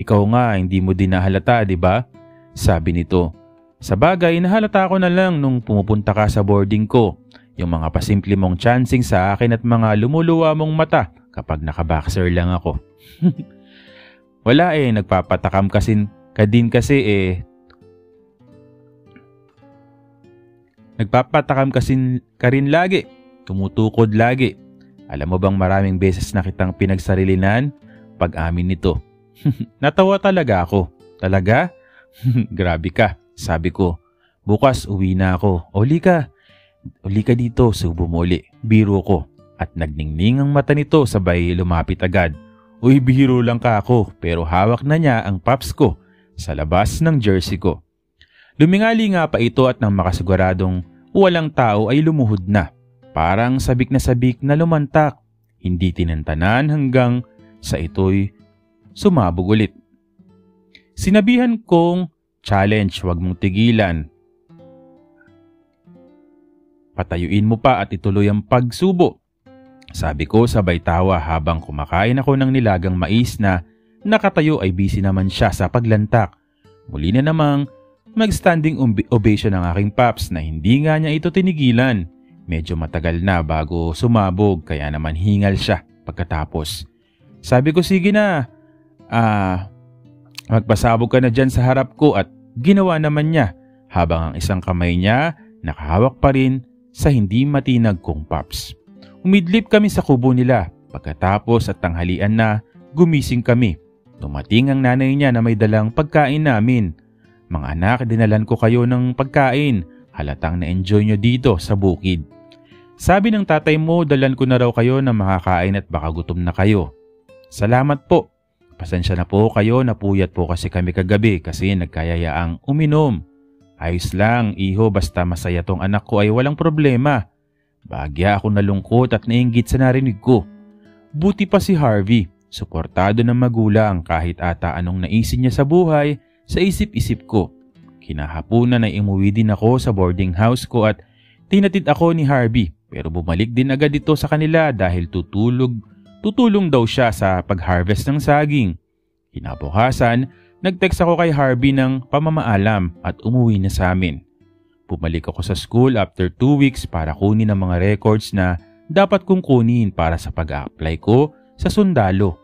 Ikaw nga, hindi mo din nahalata, di ba? Sabi nito. Sa bagay, nahalata ko na lang nung pumupunta ka sa boarding ko. Yung mga pasimple mong chancing sa akin at mga lumuluwa mong mata kapag nakaboxer lang ako. Wala nagpapatakam ka rin lagi. Tumutukod lagi. Alam mo bang maraming beses na kitang pinagsarilinan? Pag-amin nito. Natawa talaga ako. Talaga? Grabe ka, sabi ko. Bukas uwi na ako. Uli ka dito, subo mo uli. Biro ko. At nagningning ang mata nito sabay lumapit agad. Uy, biro lang ka ako. Pero hawak na niya ang paps ko sa labas ng jersey ko. Lumingali nga pa ito at nang makasiguradong walang tao ay lumuhod na. Parang sabik na lumantak. Hindi tinantanan hanggang sa ito'y sumabog ulit. Sinabihan kong, challenge, wag mong tigilan. Patayuin mo pa at ituloy ang pagsubo. Sabi ko sabay tawa habang kumakain ako ng nilagang mais na nakatayo ay busy naman siya sa paglantak. Muli na namang mag-standing ovation ang aking paps na hindi nga niya ito tinigilan. Medyo matagal na bago sumabog kaya naman hingal siya pagkatapos. Sabi ko sige na, magpasabog ka na dyan sa harap ko at ginawa naman niya habang ang isang kamay niya nakahawak pa rin sa hindi matinag kong paps. Umidlip kami sa kubo nila pagkatapos at tanghalian na gumising kami. Dumating ang nanay niya na may dalang pagkain namin. Mga anak, dinalan ko kayo ng pagkain. Halatang na-enjoy nyo dito sa bukid. Sabi ng tatay mo, dalan ko na raw kayo na makakain at baka gutom na kayo. Salamat po. Pasensya na po kayo, napuyat po kasi kami kagabi kasi nagkayayaang uminom. Ayos lang, iho, basta masaya tong anak ko ay walang problema. Bagya ako nalungkot at nainggit sa narinig ko. Buti pa si Harvey, suportado ng magulang kahit ata anong naisin niya sa buhay, sa isip-isip ko. Kinahapunan ay umuwi din ako sa boarding house ko at tinatid ako ni Harvey pero bumalik din agad ito sa kanila dahil tutulong daw siya sa pag-harvest ng saging. Kinabukasan, nag-text ako kay Harvey ng pamamaalam at umuwi na sa amin. Bumalik ako sa school after 2 weeks para kunin ang mga records na dapat kong kunin para sa pag-a-apply ko sa sundalo.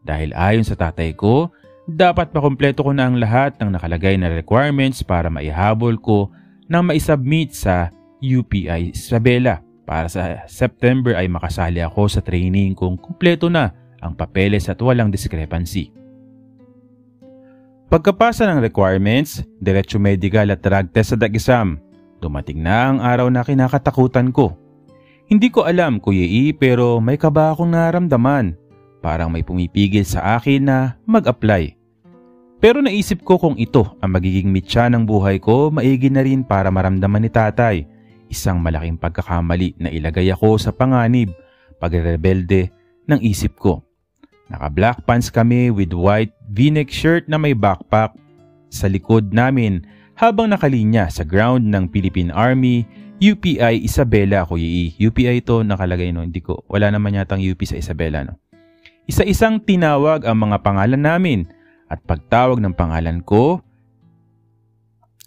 Dahil ayon sa tatay ko, dapat makumpleto ko na ang lahat ng nakalagay na requirements para maihabol ko nang maisubmit sa UPI Isabela para sa September ay makasali ako sa training kung kumpleto na ang papeles at walang discrepancy. Pagkapasa ng requirements, diretso medical at drug test at exam. Dumating na ang araw na kinakatakutan ko. Hindi ko alam, Kuya E, pero may kaba akong naramdaman. Parang may pumipigil sa akin na mag-apply. Pero naisip ko kung ito ang magiging mitya ng buhay ko, maigi na rin para maramdaman ni tatay. Isang malaking pagkakamali na ilagay ako sa panganib, pagrebelde ng isip ko. Naka-black pants kami with white v-neck shirt na may backpack sa likod namin habang nakalinya sa ground ng Philippine Army, UPI Isabela. Kuya UPI ito nakalagay no, hindi ko, wala naman yatang UP sa Isabela no. Isa-isang tinawag ang mga pangalan namin at pagtawag ng pangalan ko,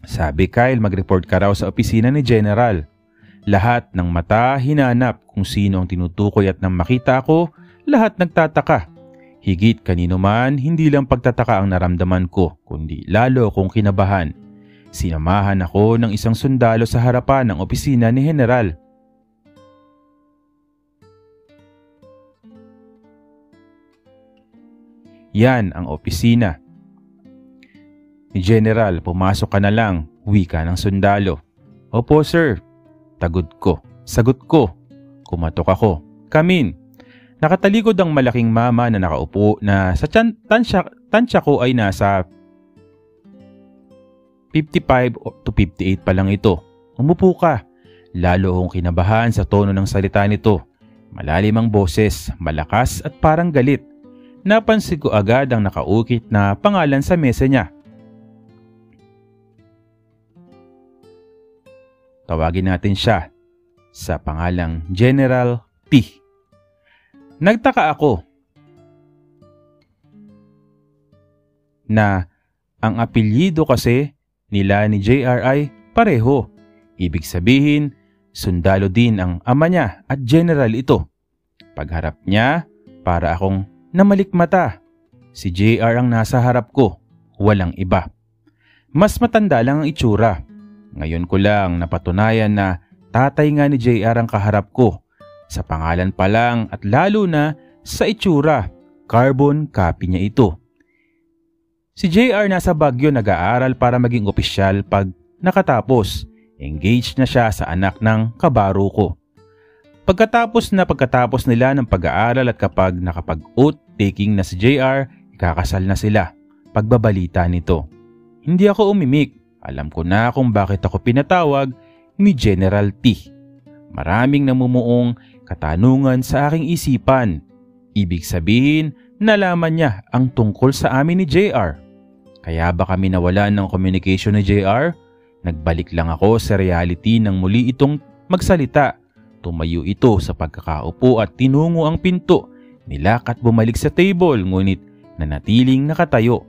sabi, Kyle, mag-report ka raw sa opisina ni General. Lahat ng mata hinanap kung sino ang tinutukoy at nang makita ko, lahat nagtataka. Higit kanino man, hindi lang pagtataka ang naramdaman ko, kundi lalo kong kinabahan. Sinamahan ako ng isang sundalo sa harapan ng opisina ni General. Yan ang opisina ni General. Pumasok ka na lang, wika ng sundalo. Opo sir, sagot ko. Kumatok ako. Come in. Nakatalikod ang malaking mama na nakaupo na sa tansya ko ay nasa 55 to 58 pa lang ito. Umupo ka. Lalo akong kinabahan sa tono ng salita nito. Malalim ang boses, malakas at parang galit. Napansin ko agad ang nakaukit na pangalan sa mesa niya. Tawagin natin siya sa pangalang General T. Nagtaka ako na ang apelyido kasi nila ni JR ay pareho. Ibig sabihin, sundalo din ang ama niya at general ito. Pagharap niya, para akong namalikmata. Si JR ang nasa harap ko, walang iba. Mas matanda lang ang itsura. Ngayon ko lang napatunayan na tatay nga ni JR ang kaharap ko. Sa pangalan pa lang at lalo na sa itsura, carbon copy niya ito. Si JR nasa Baguio nag-aaral para maging opisyal pag nakatapos. Engaged na siya sa anak ng kabaro ko. Pagkatapos nila ng pag-aaral at kapag nakapag-oath taking na si JR, ikakasal na sila. Pagbabalita nito. Hindi ako umimik. Alam ko na kung bakit ako pinatawag ni General T. Maraming namumuong katanungan sa aking isipan. Ibig sabihin, nalaman niya ang tungkol sa amin ni JR. Kaya ba kami nawalan ng communication ni JR? Nagbalik lang ako sa reality nang muli itong magsalita. Tumayo ito sa pagkakaupo at tinungo ang pinto. Nilak at bumalik sa table ngunit nanatiling nakatayo.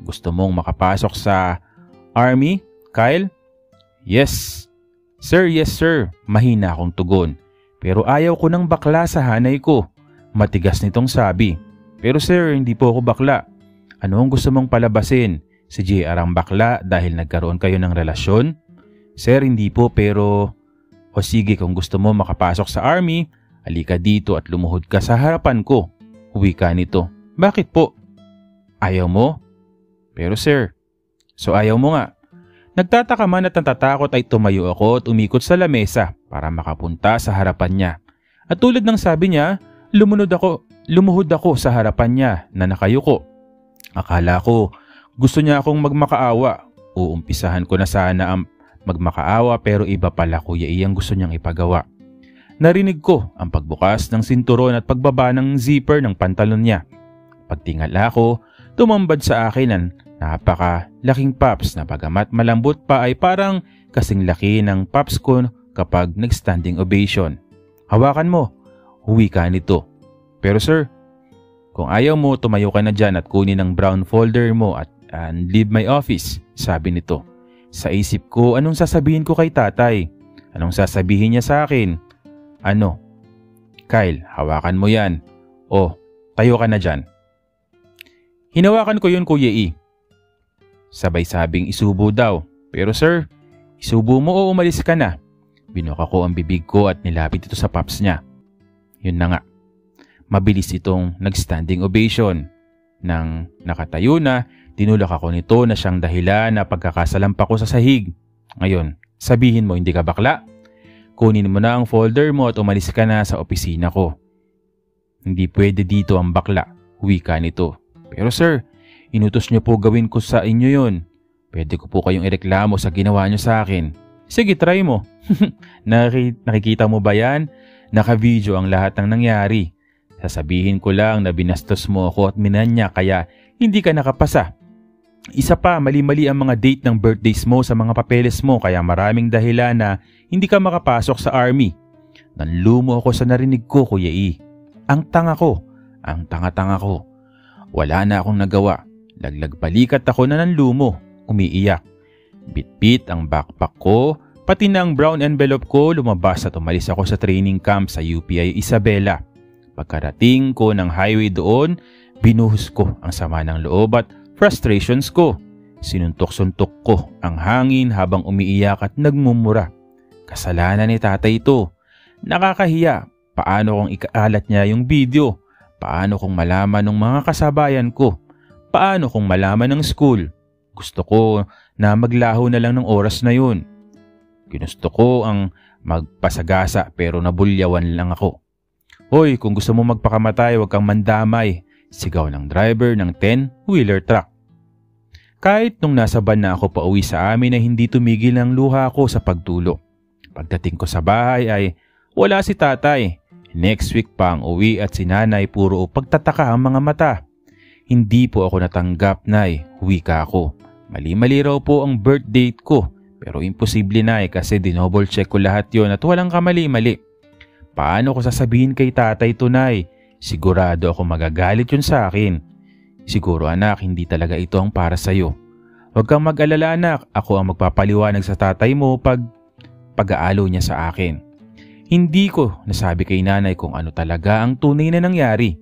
Gusto mong makapasok sa Army, Kyle? Yes. Sir, yes sir. Mahina akong tugon. Pero ayaw ko ng bakla sa hanay ko. Matigas nitong sabi. Pero sir, hindi po ako bakla. Ano ang gusto mong palabasin? Si JR ang bakla dahil nagkaroon kayo ng relasyon? Sir, hindi po pero... O sige, kung gusto mo makapasok sa Army, halika dito at lumuhod ka sa harapan ko. Wika nito. Bakit po? Ayaw mo? Pero sir, so ayaw mo nga. Nagtataka man at natatakot ay tumayo ako at umikot sa lamesa para makapunta sa harapan niya. At tulad ng sabi niya, lumuhod ako sa harapan niya na nakayuko. Akala ko gusto niya akong magmakaawa. Uumpisahan ko na sana ang magmakaawa pero iba pala kuya iyang gusto niyang ipagawa. Narinig ko ang pagbukas ng sinturon at pagbaba ng zipper ng pantalon niya. Pagtingala ko, tumambad sa akin ang napakalaking pops na bagamat malambot pa ay parang kasing laki ng pops ko kapag nag-standing ovation. Hawakan mo, huwi ka nito. Pero sir, kung ayaw mo tumayo ka na dyan at kunin ang brown folder mo at leave my office, sabi nito. Sa isip ko, anong sasabihin ko kay tatay? Anong sasabihin niya sa akin? Ano? Kyle, hawakan mo yan. O, tayo ka na dyan. Hinawakan ko yun Kuya E. Sabay sabing isubo daw. Pero sir, isubo mo o umalis ka na. Binuka ko ang bibig ko at nilapit ito sa pops niya. Yun na nga. Mabilis itong nag-standing ovation. Nang nakatayo na, tinulak ako nito na siyang dahilan na pagkakasalampa ko sa sahig. Ngayon, sabihin mo hindi ka bakla? Kunin mo na ang folder mo at umalis ka na sa opisina ko. Hindi pwede dito ang bakla, wika nito. Pero sir, inutos niyo po gawin ko sa inyo yon. Pwede ko po kayong ireklamo sa ginawa niyo sa akin. Sige, try mo. Nakikita mo ba yan? Naka-video ang lahat ng nangyari. Sasabihin ko lang na binastos mo ako at minanya kaya hindi ka nakapasa. Isa pa, mali-mali ang mga date ng birthdays mo sa mga papeles mo kaya maraming dahilan na hindi ka makapasok sa army. Nanlumo ako sa narinig ko, Kuya E. Ang tanga-tanga ko. Wala na akong nagawa. Laglag balikat ako na nanlumo, umiiyak. Bit-bit ang backpack ko, pati na ang brown envelope ko, lumabas at umalis ako sa training camp sa UPI Isabela. Pagkarating ko ng highway doon, binuhos ko ang sama ng loob at frustrations ko. Sinuntok-suntok ko ang hangin habang umiiyak at nagmumura. Kasalanan ni tatay ito. Nakakahiya. Paano kung ikaalat niya yung video? Paano kung malaman ng mga kasabayan ko? Paano kung malaman ng school? Gusto ko na maglaho na lang ng oras na yun. Ginusto ko ang magpasagasa pero nabulyawan lang ako. Hoy, kung gusto mo magpakamatay, huwag kang mandamay. Sigaw ng driver ng 10-wheeler truck. Kahit nung nasa van na ako pauwi sa amin ay hindi tumigil ang luha ko sa pagtulog. Pagdating ko sa bahay ay wala si tatay. Next week pa ang uwi at si nanay puro pagtataka ang mga mata. Hindi po ako natanggap, nay, wika ako. Mali-mali raw po ang birth date ko. Pero imposible na kasi dinouble check ko lahat yon at walang kamali-mali. Paano ko sasabihin kay tatay tunay? Sigurado ako magagalit yun sa akin. Siguro anak, hindi talaga ito ang para sa'yo. Huwag kang mag-alala anak, ako ang magpapaliwanag sa tatay mo pag-aalo niya sa akin. Hindi ko nasabi kay nanay kung ano talaga ang tunay na nangyari.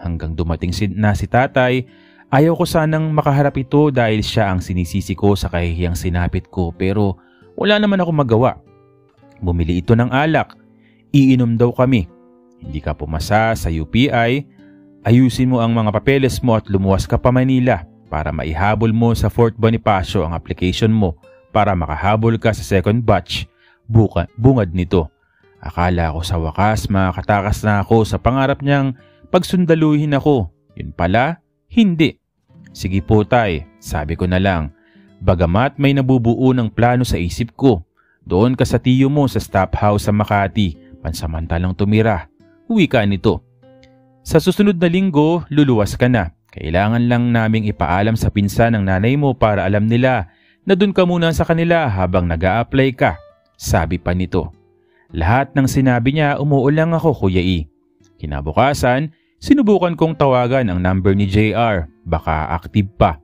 Hanggang dumating na si tatay, ayaw ko sanang makaharap ito dahil siya ang sinisisi ko sa kahihiyang sinapit ko pero wala naman ako magawa. Bumili ito ng alak. Iinom daw kami. Hindi ka pumasa sa UPI, ayusin mo ang mga papeles mo at lumuwas ka pa Manila para maihabol mo sa Fort Bonifacio ang application mo para makahabol ka sa second batch. Bungad nito. Akala ko sa wakas makakatakas na ako sa pangarap niyang pagsundaluhin ako. Yun pala, hindi. Sige po tay, sabi ko na lang. Bagamat may nabubuo ng plano sa isip ko, doon ka sa tiyo mo sa staff house sa Makati, pansamantalang tumira. Uwi ka nito. Sa susunod na linggo, luluwas ka na. Kailangan lang naming ipaalam sa pinsan ng nanay mo para alam nila na doon ka muna sa kanila habang nag-a-apply ka. Sabi pa nito. Lahat ng sinabi niya umuulang ako, Kuya E. Kinabukasan, sinubukan kong tawagan ang number ni JR. Baka active pa.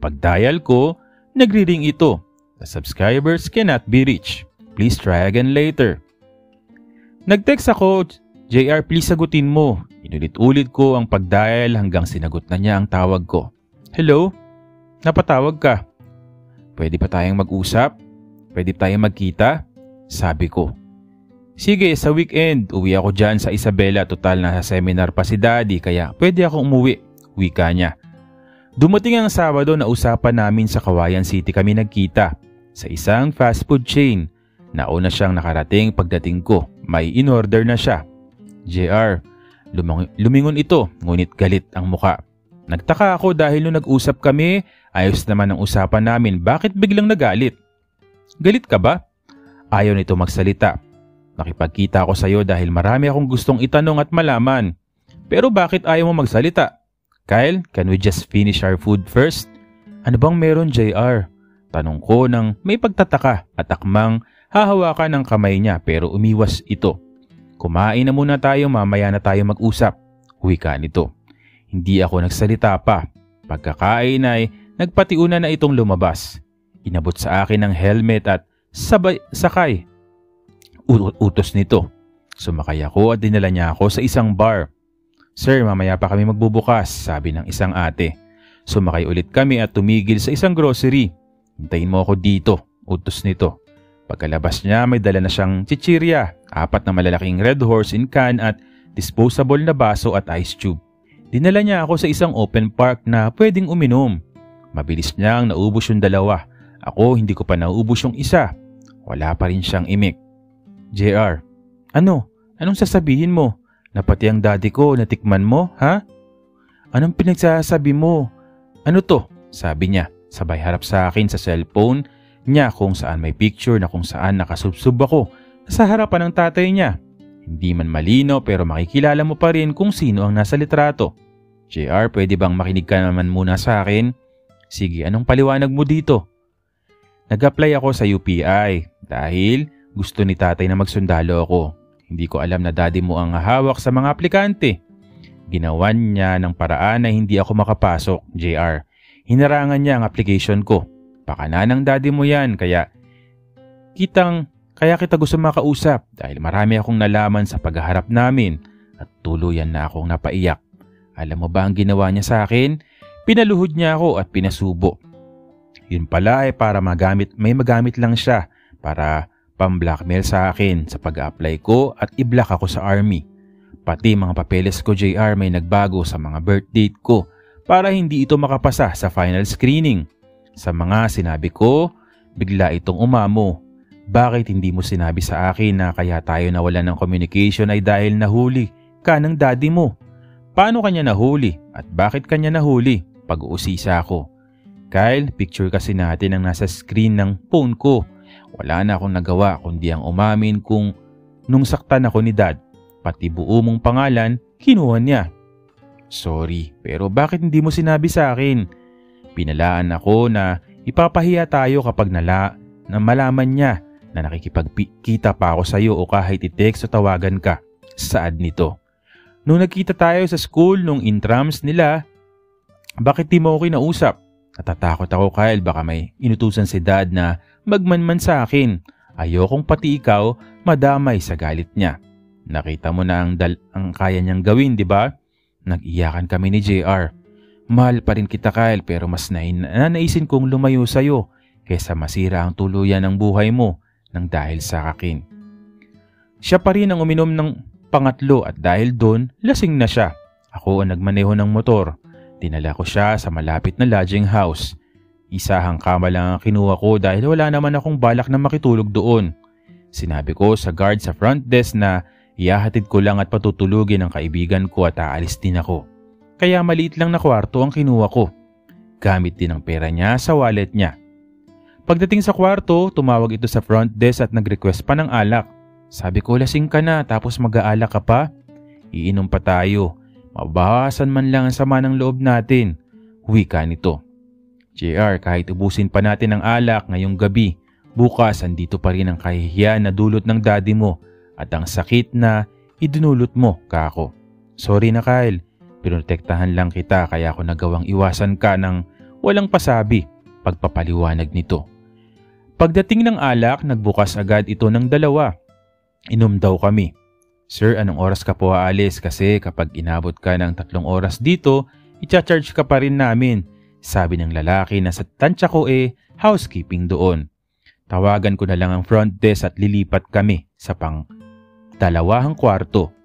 Pag-dial ko, nagri-ring ito. The subscribers cannot be reached. Please try again later. Nag-text ako, JR please sagutin mo. Inulit-ulit ko ang pag-dial hanggang sinagot na niya ang tawag ko. Hello? Napatawag ka. Pwede pa tayong mag-usap? Pwede tayong magkita? Sabi ko. Sige, sa weekend, uwi ako dyan sa Isabela. Total na sa seminar pa si daddy kaya pwede akong umuwi. Wika niya. Dumating ang Sabado na usapan namin sa Kawayan City kami nagkita. Sa isang fast food chain. Nauna siyang nakarating pagdating ko. May in-order na siya. JR, lumingon ito ngunit galit ang muka. Nagtaka ako dahil nung nag-usap kami, ayos naman ang usapan namin. Bakit biglang nagalit? Galit ka ba? Ayaw nito magsalita. Nakipagkita ako sa iyo dahil marami akong gustong itanong at malaman. Pero bakit ayaw mo magsalita? Kyle, can we just finish our food first? Ano bang meron, JR? Tanong ko nang may pagtataka at akmang hahawakan ng kamay niya pero umiwas ito. Kumain na muna tayo, mamaya na tayo mag-usap. Wika nito. Hindi ako nagsalita pa. Pagkakain ay nagpatiuna na itong lumabas. Inabot sa akin ng helmet at sakay. Utos nito. Sumakay ako at dinala niya ako sa isang bar. Sir, mamaya pa kami magbubukas, sabi ng isang ate. Sumakay ulit kami at tumigil sa isang grocery. Hintayin mo ako dito, utos nito. Pagkalabas niya may dala na siyang chichirya, 4 na malalaking Red Horse in can at disposable na baso at ice tube. Dinala niya ako sa isang open park na pwedeng uminom. Mabilis niyang naubos yung 2. Ako hindi ko pa naubos yung isa. Wala pa rin siyang imik. JR, anong sasabihin mo? Na pati ang daddy ko natikman mo, ha? Anong pinagsasabi mo? Ano to? Sabi niya, sabay harap sa akin sa cellphone niya kung saan may picture na kung saan nakasubsob ako sa harapan ng tatay niya. Hindi man malino pero makikilala mo pa rin kung sino ang nasa litrato. JR, pwede bang makinig ka naman muna sa akin? Sige, anong paliwanag mo dito? Nag-apply ako sa UPI dahil gusto ni tatay na magsundalo ako. Hindi ko alam na daddy mo ang hawak sa mga aplikante. Ginawan niya ng paraan na hindi ako makapasok, JR. Hinarangan niya ang application ko. Pakana ng daddy mo yan kaya kita gusto makausap dahil marami akong nalaman sa paghaharap namin at tuluyan na akong napaiyak. Alam mo ba ang ginawa niya sa akin? Pinaluhod niya ako at pinasubo. Yun pala ay para may magamit lang siya para pang-blackmail sa akin sa pag-apply ko at i-block ako sa army. Pati mga papeles ko, JR, may nagbago sa mga birth date ko para hindi ito makapasa sa final screening. Sa mga sinabi ko, bigla itong umamo. Bakit hindi mo sinabi sa akin na kaya tayo nawalan ng communication ay dahil nahuli ka ng daddy mo? Paano kanya nahuli at bakit kanya nahuli? Pag-uusisa ako. Kyle, picture kasi natin ang nasa screen ng phone ko. Wala na akong nagawa kundi ang umamin kung nung saktan ako ni dad. Pati buo mong pangalan, kinuha niya. Sorry, pero bakit hindi mo sinabi sa akin? Pinalaan ako na ipapahiya tayo kapag na malaman niya na nakikipagkita pa ako sa iyo o kahit i-text o tawagan ka. Saad nito. Nung nagkita tayo sa school nung intrams nila, bakit di mo ako kinausap? Natatakot ako, Kyle, baka may inutusan si dad na magmanman sa akin. Ayokong pati ikaw madamay sa galit niya. Nakita mo na ang kaya niyang gawin, di ba? Nag-iyakan kami ni JR. Mahal pa rin kita, Kyle, pero mas nanaisin kong lumayo sa'yo kaysa masira ang tuluyan ng buhay mo nang dahil sa akin. Siya pa rin ang uminom ng pangatlo at dahil doon, lasing na siya. Ako ang nagmaneho ng motor. Dinala ko siya sa malapit na lodging house. Isahang kama lang ang kinuha ko dahil wala naman akong balak na makitulog doon. Sinabi ko sa guard sa front desk na ihahatid ko lang at patutulugin ang kaibigan ko at aalis din ako. Kaya maliit lang na kwarto ang kinuha ko. Gamit din ang pera niya sa wallet niya. Pagdating sa kwarto, tumawag ito sa front desk at nag-request pa ng alak. Sabi ko, lasing ka na tapos mag-aalak ka pa? Iinom pa tayo. Mabawasan man lang ang sama ng loob natin. Wika nito. JR, kahit ubusin pa natin ang alak ngayong gabi, bukas andito pa rin ang kahihiyan na dulot ng daddy mo at ang sakit na idinulot mo, kako. Sorry na, Kyle. Pinotektahan lang kita kaya ako nagawang iwasan ka ng walang pasabi. Pagpapaliwanag nito. Pagdating ng alak, nagbukas agad ito ng dalawa. Inom daw kami. Sir, anong oras ka po aalis? Kasi kapag inabot ka ng 3 oras dito, i-charge ka pa rin namin. Sabi ng lalaki na sa tansya ko housekeeping doon. Tawagan ko na lang ang front desk at lilipat kami sa pang-2 kwarto.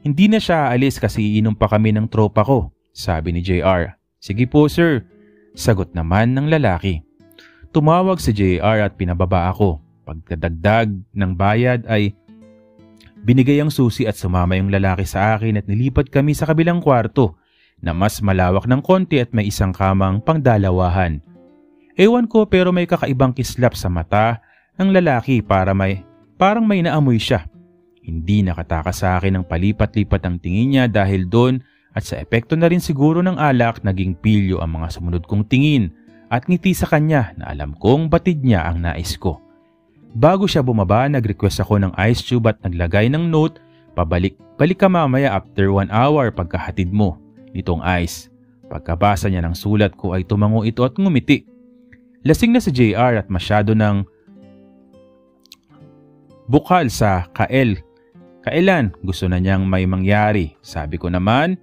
Hindi na siya aalis kasi iinom pa kami ng tropa ko, sabi ni JR. Sige po sir, sagot naman ng lalaki. Tumawag si JR at pinababa ako. Pagkadagdag ng bayad ay binigay ang susi at sumama yung lalaki sa akin at nilipat kami sa kabilang kwarto na mas malawak ng konti at may isang kamang pangdalawahan. Ewan ko pero may kakaibang kislap sa mata ng lalaki parang may naamoy siya. Hindi nakatakas sa akin ang palipat-lipat ang tingin niya dahil doon at sa epekto na rin siguro ng alak naging pilyo ang mga sumunod kong tingin at ngiti sa kanya na alam kong batid niya ang nais ko. Bago siya bumaba, nag-request ako ng ice tube at naglagay ng note, balik ka mamaya after 1 hour pagkahatid mo nitong ice. Pagkabasa niya ng sulat ko ay tumango ito at ngumiti. Lasing na si JR at masyado ng bukal sa kailan gusto na niyang may mangyari. Sabi ko naman,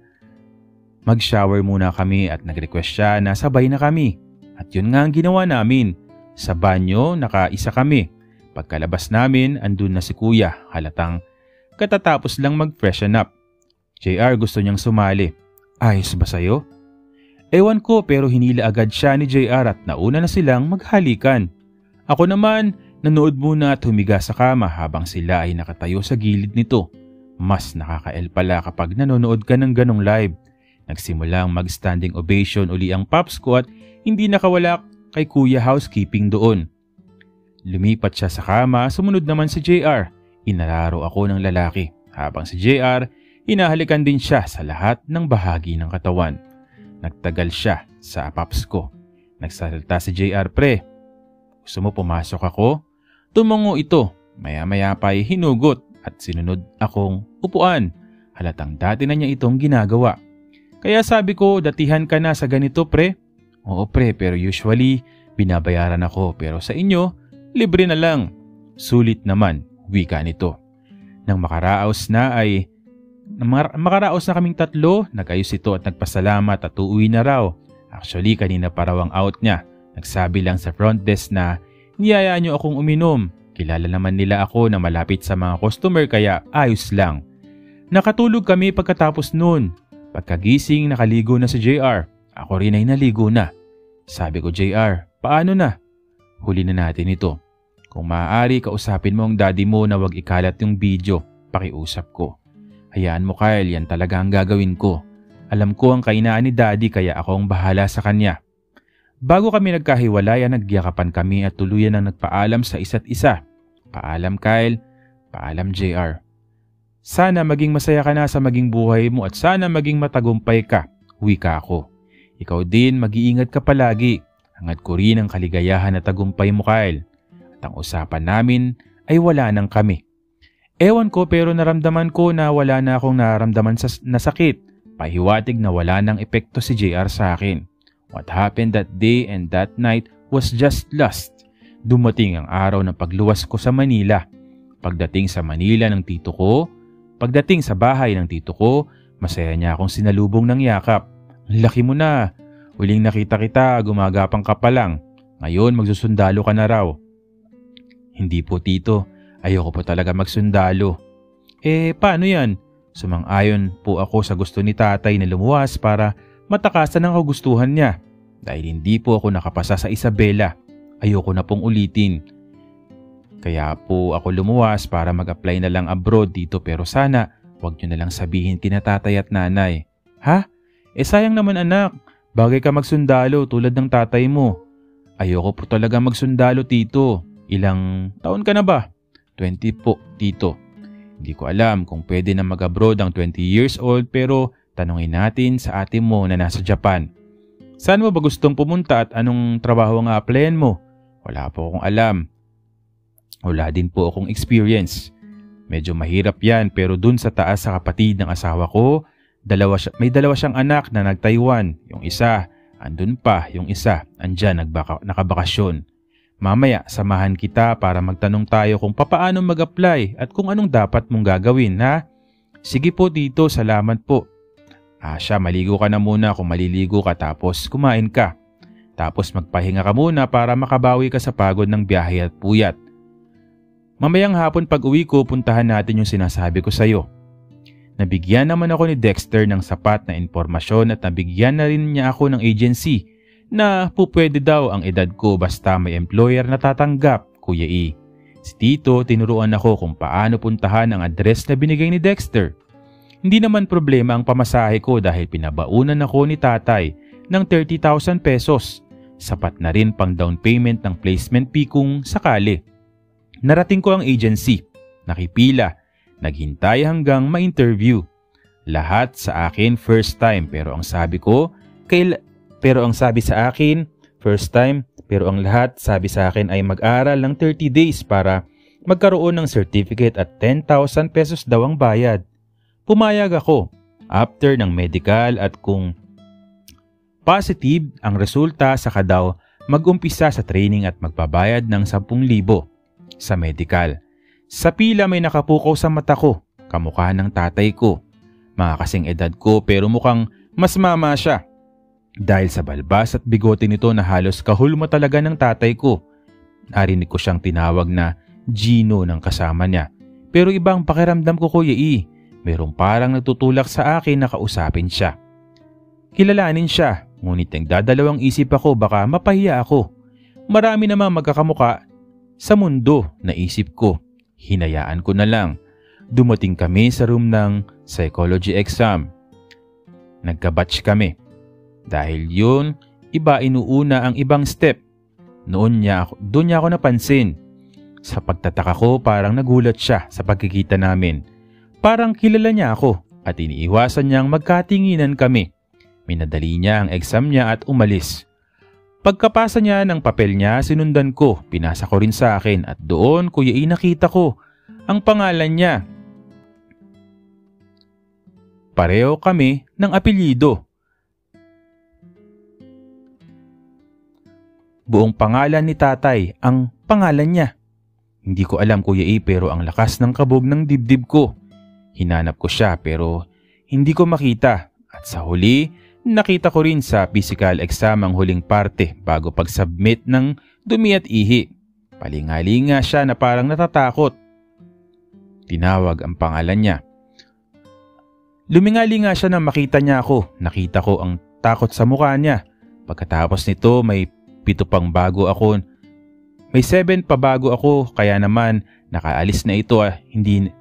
mag-shower muna kami at nag-request siya na sabay na kami. At yun nga ang ginawa namin. Sa banyo, nakaisa kami. Pagkalabas namin, andun na si kuya. Halatang katatapos lang mag-freshen up. JR gusto niyang sumali. Ayos ba sa'yo? Ewan ko pero hinila agad siya ni JR at nauna na silang maghalikan. Ako naman, nanood muna at humiga sa kama habang sila ay nakatayo sa gilid nito. Mas nakaka-L pala kapag nanonood ka ng ganong live. Nagsimulang mag-standing ovation uli ang Pops ko at hindi nakawala kay Kuya Housekeeping doon. Lumipat siya sa kama, sumunod naman si JR. Inalaro ako ng lalaki, habang si JR, hinahalikan din siya sa lahat ng bahagi ng katawan. Nagtagal siya sa Pops ko. Nagsalita si JR, "Pre, gusto mo pumasok ako?" Tumango ito, maya-maya pa ay hinugot at sinunod akong upuan. Halatang dati na niya itong ginagawa. Kaya sabi ko, "Datihan ka na sa ganito, pre." "Oo pre, pero usually binabayaran ako, pero sa inyo, libre na lang." Sulit naman, wika nito. Nang makaraos na kaming tatlo, nag-ayos ito at nagpasalamat at uuwi na raw. Actually, kanina pa raw ang out niya. Nagsabi lang sa front desk na, "Niyaya niyo akong uminom. Kilala naman nila ako na malapit sa mga customer kaya ayos lang." Nakatulog kami pagkatapos noon. Pagkagising, nakaligo na si JR. Ako rin ay naligo na. Sabi ko, "JR, paano na?" "Huli na natin ito. Kung maaari, kausapin mo ang daddy mo na wag ikalat yung video." Pakiusap ko. "Hayaan mo Kyle, yan talaga ang gagawin ko. Alam ko ang kainaan ni daddy kaya ako ang bahala sa kanya." Bago kami nagkahiwalayan, nagyakapan kami at tuluyan ang nagpaalam sa isa't isa. "Paalam Kyle, paalam JR. Sana maging masaya ka na sa maging buhay mo at sana maging matagumpay ka." Wika ako. "Ikaw din, mag-iingat ka palagi. Hangad ko rin ang kaligayahan at tagumpay mo Kyle." At ang usapan namin ay wala nang kami. Ewan ko pero naramdaman ko na wala na akong naramdaman na sakit. Pahiwatig na wala nang epekto si JR sa akin. What happened that day and that night was just lust. Dumating ang araw ng pagluwas ko sa Manila. Pagdating sa bahay ng tito ko, masaya niya akong sinalubong ng yakap. "Ang laki mo na. Huling nakita kita, gumagapang ka pa lang. Ngayon magsusundalo ka na raw." "Hindi po tito, ayoko po talaga magsundalo." Paano yan?" Sumang-ayon po ako sa gusto ni tatay na lumuwas para matakasan ang kagustuhan niya. Dahil hindi po ako nakapasa sa Isabela, ayoko na pong ulitin. Kaya po ako lumuwas para mag-apply na lang abroad dito pero sana wag niyo na lang sabihin kina tatay at nanay. "Ha? Sayang naman anak, bagay ka magsundalo tulad ng tatay mo." "Ayoko po talaga magsundalo tito. Ilang taon ka na ba?" 20 po tito." "Hindi ko alam kung pwede na mag-abroad ang 20 years old pero tanungin natin sa ate mo na nasa Japan. Saan mo ba gustong pumunta at anong trabaho ang a-applyan mo?" "Wala po akong alam. Wala din po akong experience. Medyo mahirap yan pero dun sa taas sa kapatid ng asawa ko, may dalawa siyang anak na nag-Taiwan. Yung isa, andun pa. Yung isa, andyan nakabakasyon. Mamaya, samahan kita para magtanong tayo kung papaano mag-apply at kung anong dapat mong gagawin, ha?" "Sige po tito, salamat po." Siya, maligo ka na muna kung maliligo ka tapos kumain ka. Tapos magpahinga ka muna para makabawi ka sa pagod ng biyahe at puyat. Mamayang hapon pag uwi ko, puntahan natin yung sinasabi ko sa'yo. Nabigyan naman ako ni Dexter ng sapat na impormasyon at nabigyan na rin niya ako ng agency na pupwede daw ang edad ko basta may employer na tatanggap, Kuya E. Si Tito, tinuruan ako kung paano puntahan ang address na binigay ni Dexter. Hindi naman problema ang pamasahe ko dahil pinabaunan ako ni tatay ng 30,000 pesos. Sapat na rin pang down payment ng placement fee kung sakali. Narating ko ang agency. Nakipila. Naghintay hanggang ma-interview. Lahat sa akin first time pero ang sabi sa akin first time pero ang lahat sabi sa akin ay mag-aral ng 30 days para magkaroon ng certificate at 10,000 pesos daw ang bayad. Pumayag ako after ng medical at kung positive ang resulta saka daw mag-umpisa sa training at magbabayad ng 10,000 sa medical. Sa pila may nakapukaw sa mata ko, kamukha ng tatay ko. Mga kasing edad ko pero mukhang mas mama siya. Dahil sa balbas at bigote nito na halos kahulmo talaga ng tatay ko. Narinig ko siyang tinawag na Gino ng kasama niya. Pero ibang pakiramdam ko, Kuya E. Merong parang nagtutulak sa akin na kausapin siya. Kilalanin siya, ngunit nagdadalawang isip ako baka mapahiya ako. Marami namang magkakamuka sa mundo, naisip ko. Hinayaan ko na lang. dumating kami sa room ng psychology exam. Nagka-batch kami. Dahil yun, iba inuuna ang ibang step. Doon niya ako napansin. Sa pagtataka ko parang nagulat siya sa pagkikita namin. Parang kilala niya ako at iniiwasan niyang magkatinginan kami. Minadali niya ang exam niya at umalis. Pagkapasa niya ng papel niya, sinundan ko, pinasa ko rin sa akin at doon Kuya E nakita ko ang pangalan niya. Pareho kami ng apelyido. Buong pangalan ni tatay ang pangalan niya. Hindi ko alam Kuya E pero ang lakas ng kabog ng dibdib ko. Hinanap ko siya pero hindi ko makita at sa huli nakita ko rin sa physical exam ang huling parte bago pag-submit ng dumi at ihi. Palingalinga siya na parang natatakot. Tinawag ang pangalan niya. Lumingalinga siya na makita niya ako. Nakita ko ang takot sa mukha niya. Pagkatapos nito may 7 pang bago ako. May 7 pa bago ako kaya naman nakaalis na ito hindi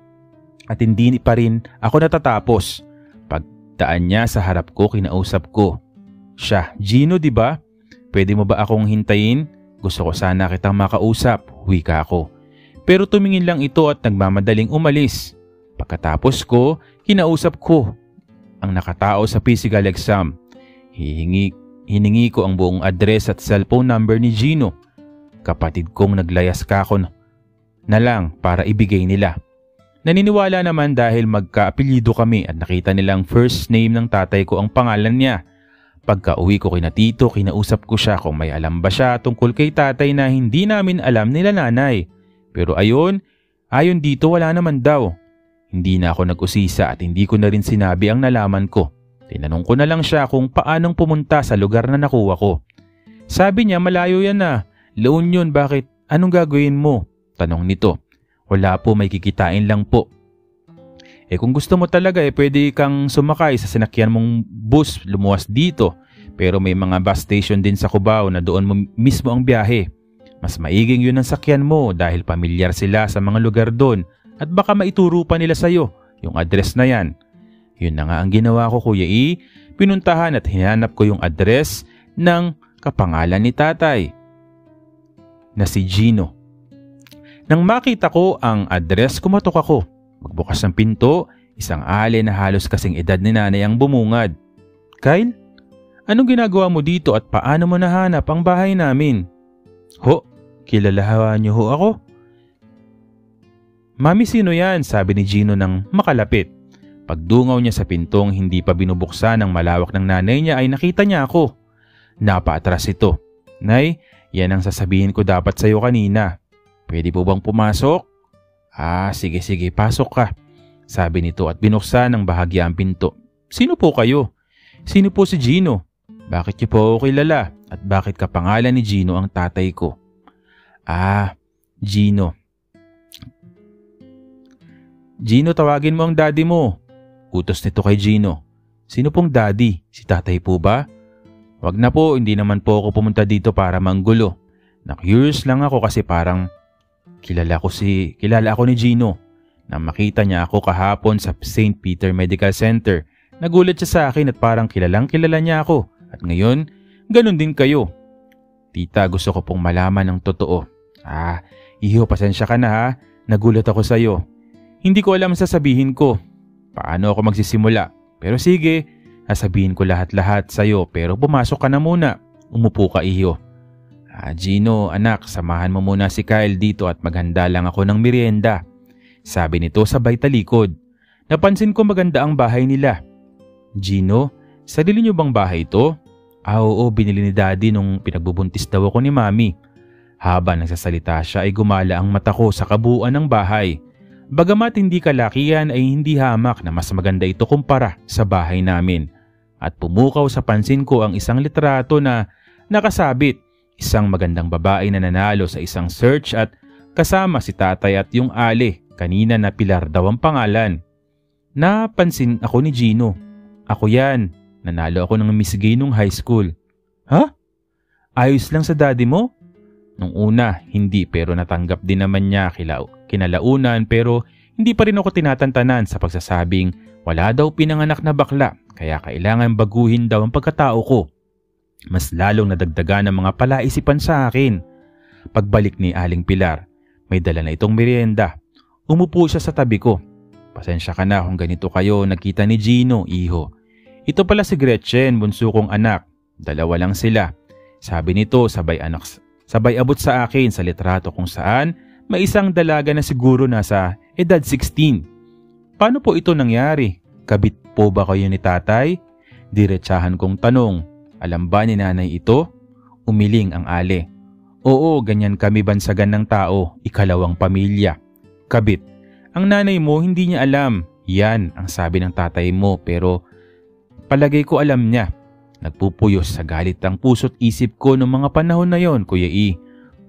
pa rin ako natatapos. Pagdaan niya sa harap ko, kinausap ko. Siya, Gino di ba? Pwede mo ba akong hintayin? Gusto ko sana kitang makausap, wika ako. Pero tumingin lang ito at nagmamadaling umalis. Pagkatapos ko, kinausap ko ang nakatao sa physical exam. Hiningi ko ang buong address at cellphone number ni Gino. Kapatid kong naglayas ka ako na lang para ibigay nila. Naniniwala naman dahil magkaapelyido kami at nakita nilang first name ng tatay ko ang pangalan niya. Pagka uwi ko kina tito, kinausap ko siya kung may alam ba siya tungkol kay tatay na hindi namin alam nila nanay. Pero ayon dito wala naman daw. Hindi na ako nag-usisa at hindi ko na rin sinabi ang nalaman ko. Tinanong ko na lang siya kung paanong pumunta sa lugar na nakuha ko. Sabi niya malayo yan na. La Union, bakit? Anong gagawin mo? Tanong nito. Wala po, may kikitain lang po. Kung gusto mo talaga pwede kang sumakay sa sinakyan mong bus lumuwas dito. Pero may mga bus station din sa Cubao na doon mo mismo ang biyahe. Mas maiging yun ang sakyan mo dahil pamilyar sila sa mga lugar doon at baka maituro pa nila sa'yo yung address na yan. Yun na nga ang ginawa ko Kuya E. Pinuntahan at hinanap ko yung address ng kapangalan ni tatay na si Gino. Nang makita ko ang address, kumatok ako. Magbukas ng pinto, isang ale na halos kasing edad ni nanay ang bumungad. Kyle, anong ginagawa mo dito at paano mo nahanap ang bahay namin? Ho, kilalahan niyo ho ako? Mami, sino yan? Sabi ni Gino nang makalapit. Pagdungaw niya sa pintong hindi pa binubuksan ng malawak ng nanay niya ay nakita niya ako. Napaatras ito. Nay, yan ang sasabihin ko dapat sa'yo kanina. Pwede po bang pumasok? Sige, pasok ka. Sabi nito at binuksan ng bahagya ang pinto. Sino po kayo? Sino po si Gino? Bakit niyo po ako kilala? At bakit kapangalan ni Gino ang tatay ko? Gino. Gino, tawagin mo ang daddy mo. Utos nito kay Gino. Sino pong daddy? Si tatay po ba? Wag na po, hindi naman po ako pumunta dito para manggulo. Na-curious lang ako kasi parang kilala ako ni Gino. Nang makita niya ako kahapon sa St. Peter Medical Center, nagulat siya sa akin at parang kilala niya ako. At ngayon, ganun din kayo. Tita, gusto ko pong malaman ang totoo. Iho, pasensya ka na ha. Nagulat ako sa'yo. Hindi ko alam sasabihin ko. Paano ako magsisimula? Pero sige, sasabihin ko lahat-lahat sa'yo pero pumasok ka na muna. Umupo ka, iho. Gino, anak, samahan mo muna si Kyle dito at maghanda lang ako ng merienda. Sabi nito sabay talikod. Napansin ko maganda ang bahay nila. Gino, sarili niyo bang bahay ito? Oo, binili ni daddy nung pinagbubuntis daw ako ni mami. Habang nagsasalita siya ay gumala ang mata ko sa kabuuan ng bahay. Bagamat hindi kalakihan ay hindi hamak na mas maganda ito kumpara sa bahay namin. At pumukaw sa pansin ko ang isang litrato na nakasabit. Isang magandang babae na nanalo sa isang search at kasama si tatay at yung ale. Kanina na Pilar daw ang pangalan. Napansin ako ni Gino. Ako yan. Nanalo ako ng Miss Gay nung high school. Ha? Ayos lang sa daddy mo? Nung una, hindi pero natanggap din naman niya kinalaunan pero hindi pa rin ako tinatantanan sa pagsasabing wala daw pinanganak na bakla kaya kailangan baguhin daw ang pagkatao ko. Mas lalong nadagdagan ng mga palaisipan sa akin. Pagbalik ni Aling Pilar, may dala na itong merienda. Umupo siya sa tabi ko. Pasensya ka na kung ganito kayo nagkita ni Gino, iho. Ito pala si Gretchen, bunso kong anak. Dalawa lang sila. Sabi nito sabay abot sa akin sa litrato kung saan may isang dalaga na siguro nasa edad 16. Paano po ito nangyari? Kabit po ba kayo ni tatay? Diretsahan kong tanong. Alam ba ni nanay ito? Umiling ang ale. Oo, ganyan kami bansagan ng tao, ikalawang pamilya. Kabit, ang nanay mo hindi niya alam. Yan ang sabi ng tatay mo pero palagay ko alam niya. Nagpupuyos sa galit ang puso't isip ko noong mga panahon na yon, Kuya E.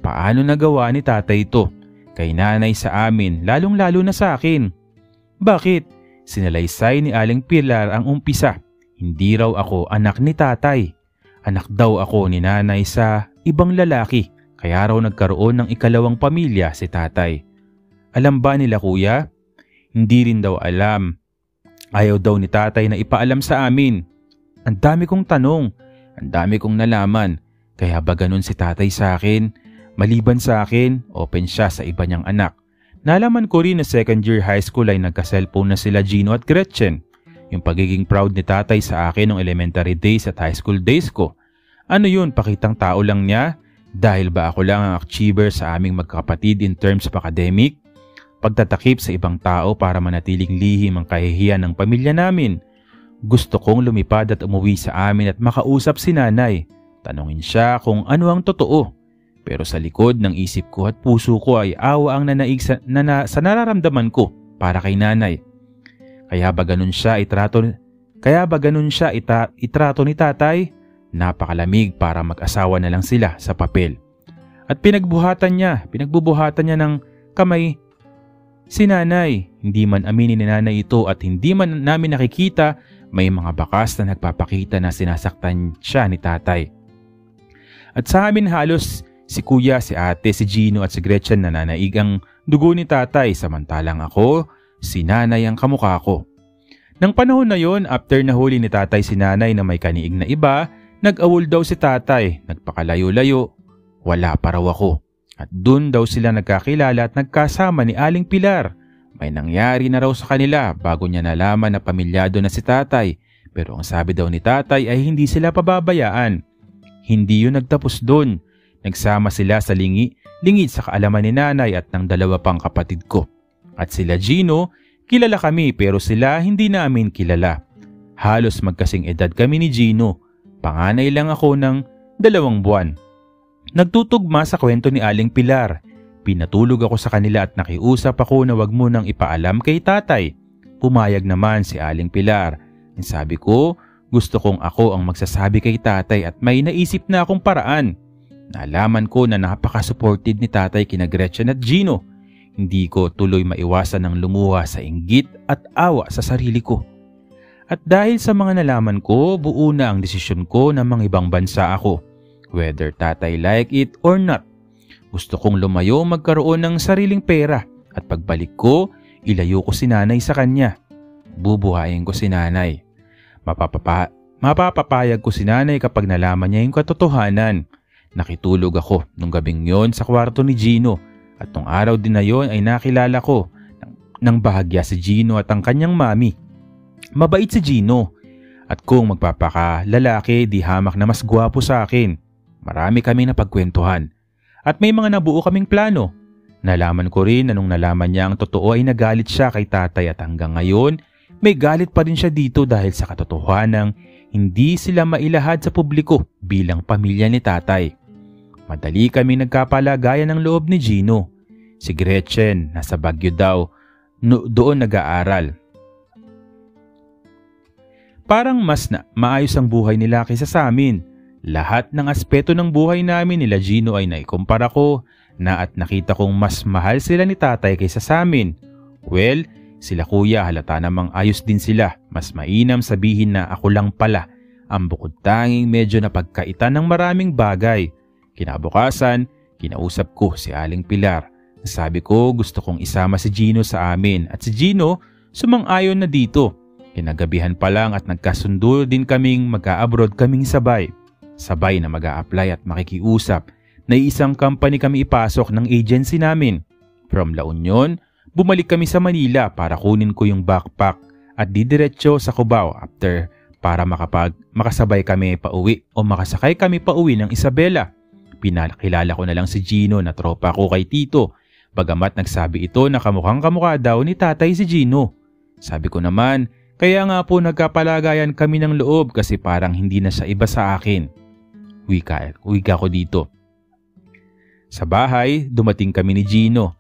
Paano nagawa ni tatay ito? Kay nanay sa amin, lalong-lalo na sa akin. Bakit? Sinalaysay ni Aling Pilar ang umpisa. Hindi raw ako anak ni tatay. Anak daw ako ni nanay sa ibang lalaki. Kaya raw nagkaroon ng ikalawang pamilya si tatay. Alam ba nila kuya? Hindi rin daw alam. Ayaw daw ni tatay na ipaalam sa amin. Ang dami kong tanong. Ang dami kong nalaman. Kaya ba ganun si tatay sa akin? Maliban sa akin, open siya sa iba niyang anak. Nalaman ko rin na second year high school ay nagka-cellphone na sila Gino at Gretchen. Yung pagiging proud ni tatay sa akin nung elementary days at high school days ko. Ano yun, pakitang tao lang niya? Dahil ba ako lang ang achiever sa aming magkakapatid in terms of academic? Pagtatakip sa ibang tao para manatiling lihim ang kahihiyan ng pamilya namin. Gusto kong lumipad at umuwi sa amin at makausap si nanay. Tanungin siya kung ano ang totoo. Pero sa likod ng isip ko at puso ko ay awa ang nanaig sa nararamdaman ko para kay nanay. Kaya ba ganun siya itrato ni tatay? Napakalamig para mag-asawa na lang sila sa papel. At pinagbubuhatan niya ng kamay si nanay. Hindi man aminin ni nanay ito at hindi man namin nakikita, may mga bakas na nagpapakita na sinasaktan siya ni tatay. At sa amin halos si kuya, si ate, si Gino at si Gretchen nananaig ang dugo ni tatay samantalang ako, si nanay ang kamukha ko. Nang panahon na yon, after nahuli ni tatay si nanay na may kaniig na iba, nag-awol daw si tatay, nagpakalayo-layo, wala pa raw ako. At dun daw sila nagkakilala at nagkasama ni Aling Pilar. May nangyari na raw sa kanila bago niya nalaman na pamilyado na si tatay. Pero ang sabi daw ni tatay ay hindi sila pababayaan. Hindi yun nagtapos dun. Nagsama sila sa lingid sa kaalaman ni nanay at ng dalawa pang kapatid ko. At sila Gino, kilala kami pero sila hindi namin kilala. Halos magkasing edad kami ni Gino. Panganay lang ako ng 2 buwan. Nagtutugma sa kwento ni Aling Pilar. Pinatulog ako sa kanila at nakiusap ako na wag mo nang ipaalam kay tatay. Pumayag naman si Aling Pilar. Sabi ko, gusto kong ako ang magsasabi kay tatay at may naisip na akong paraan. Nalaman ko na napaka-supported ni tatay kina Gretchen at Gino. Hindi ko tuloy maiwasan ng lumuha sa inggit at awa sa sarili ko. At dahil sa mga nalaman ko, buo na ang desisyon ko na mangibang bansa ako. Whether tatay like it or not. Gusto kong lumayo magkaroon ng sariling pera at pagbalik ko, ilayo ko si nanay sa kanya. Bubuhayin ko si nanay. Mapapapayag ko si nanay kapag nalaman niya yung katotohanan. Nakitulog ako nung gabing yon sa kwarto ni Gino at nung araw din na yon ay nakilala ko ng bahagya si Gino at ang kanyang mami. Mabait si Gino at kung magpapakalalaki di hamak na mas gwapo sa akin. Marami kaming napagkwentuhan at may mga nabuo kaming plano. Nalaman ko rin na nung nalaman niya ang totoo ay nagalit siya kay tatay at hanggang ngayon may galit pa rin siya dito dahil sa katotohanang hindi sila mailahad sa publiko bilang pamilya ni tatay. Madali kaming nagkapalagayan ng loob ni Gino. Si Gretchen nasa Baguio daw, doon nag-aaral. Parang mas maayos ang buhay nila kaysa sa amin. Lahat ng aspeto ng buhay namin nila Gino ay naikumpara ko na at nakita kong mas mahal sila ni tatay kaysa sa amin. Well, sila kuya halata namang ayos din sila. Mas mainam sabihin na ako lang pala ang bukod tanging medyo napagkaitan ng maraming bagay. Kinabukasan, kinausap ko si Aling Pilar. Sabi ko gusto kong isama si Gino sa amin at si Gino sumang-ayon na dito. Kinagabihan pa lang at nagkasundo din kaming mag-a-abroad kaming sabay. Sabay na mag-a-apply at makikiusap na isang company kami ipasok ng agency namin. From La Union, bumalik kami sa Manila para kunin ko yung backpack at didiretso sa Cubao after para makasabay kami pauwi o makasakay kami pauwi ng Isabela. Pinakilala ko na lang si Gino na tropa ko kay Tito, bagamat nagsabi ito na kamukhang kamukha daw ni tatay si Gino. Sabi ko naman, kaya nga po nagkapalagayan kami ng loob kasi parang hindi na siya iba sa akin. Wika ko dito. Sa bahay, dumating kami ni Gino.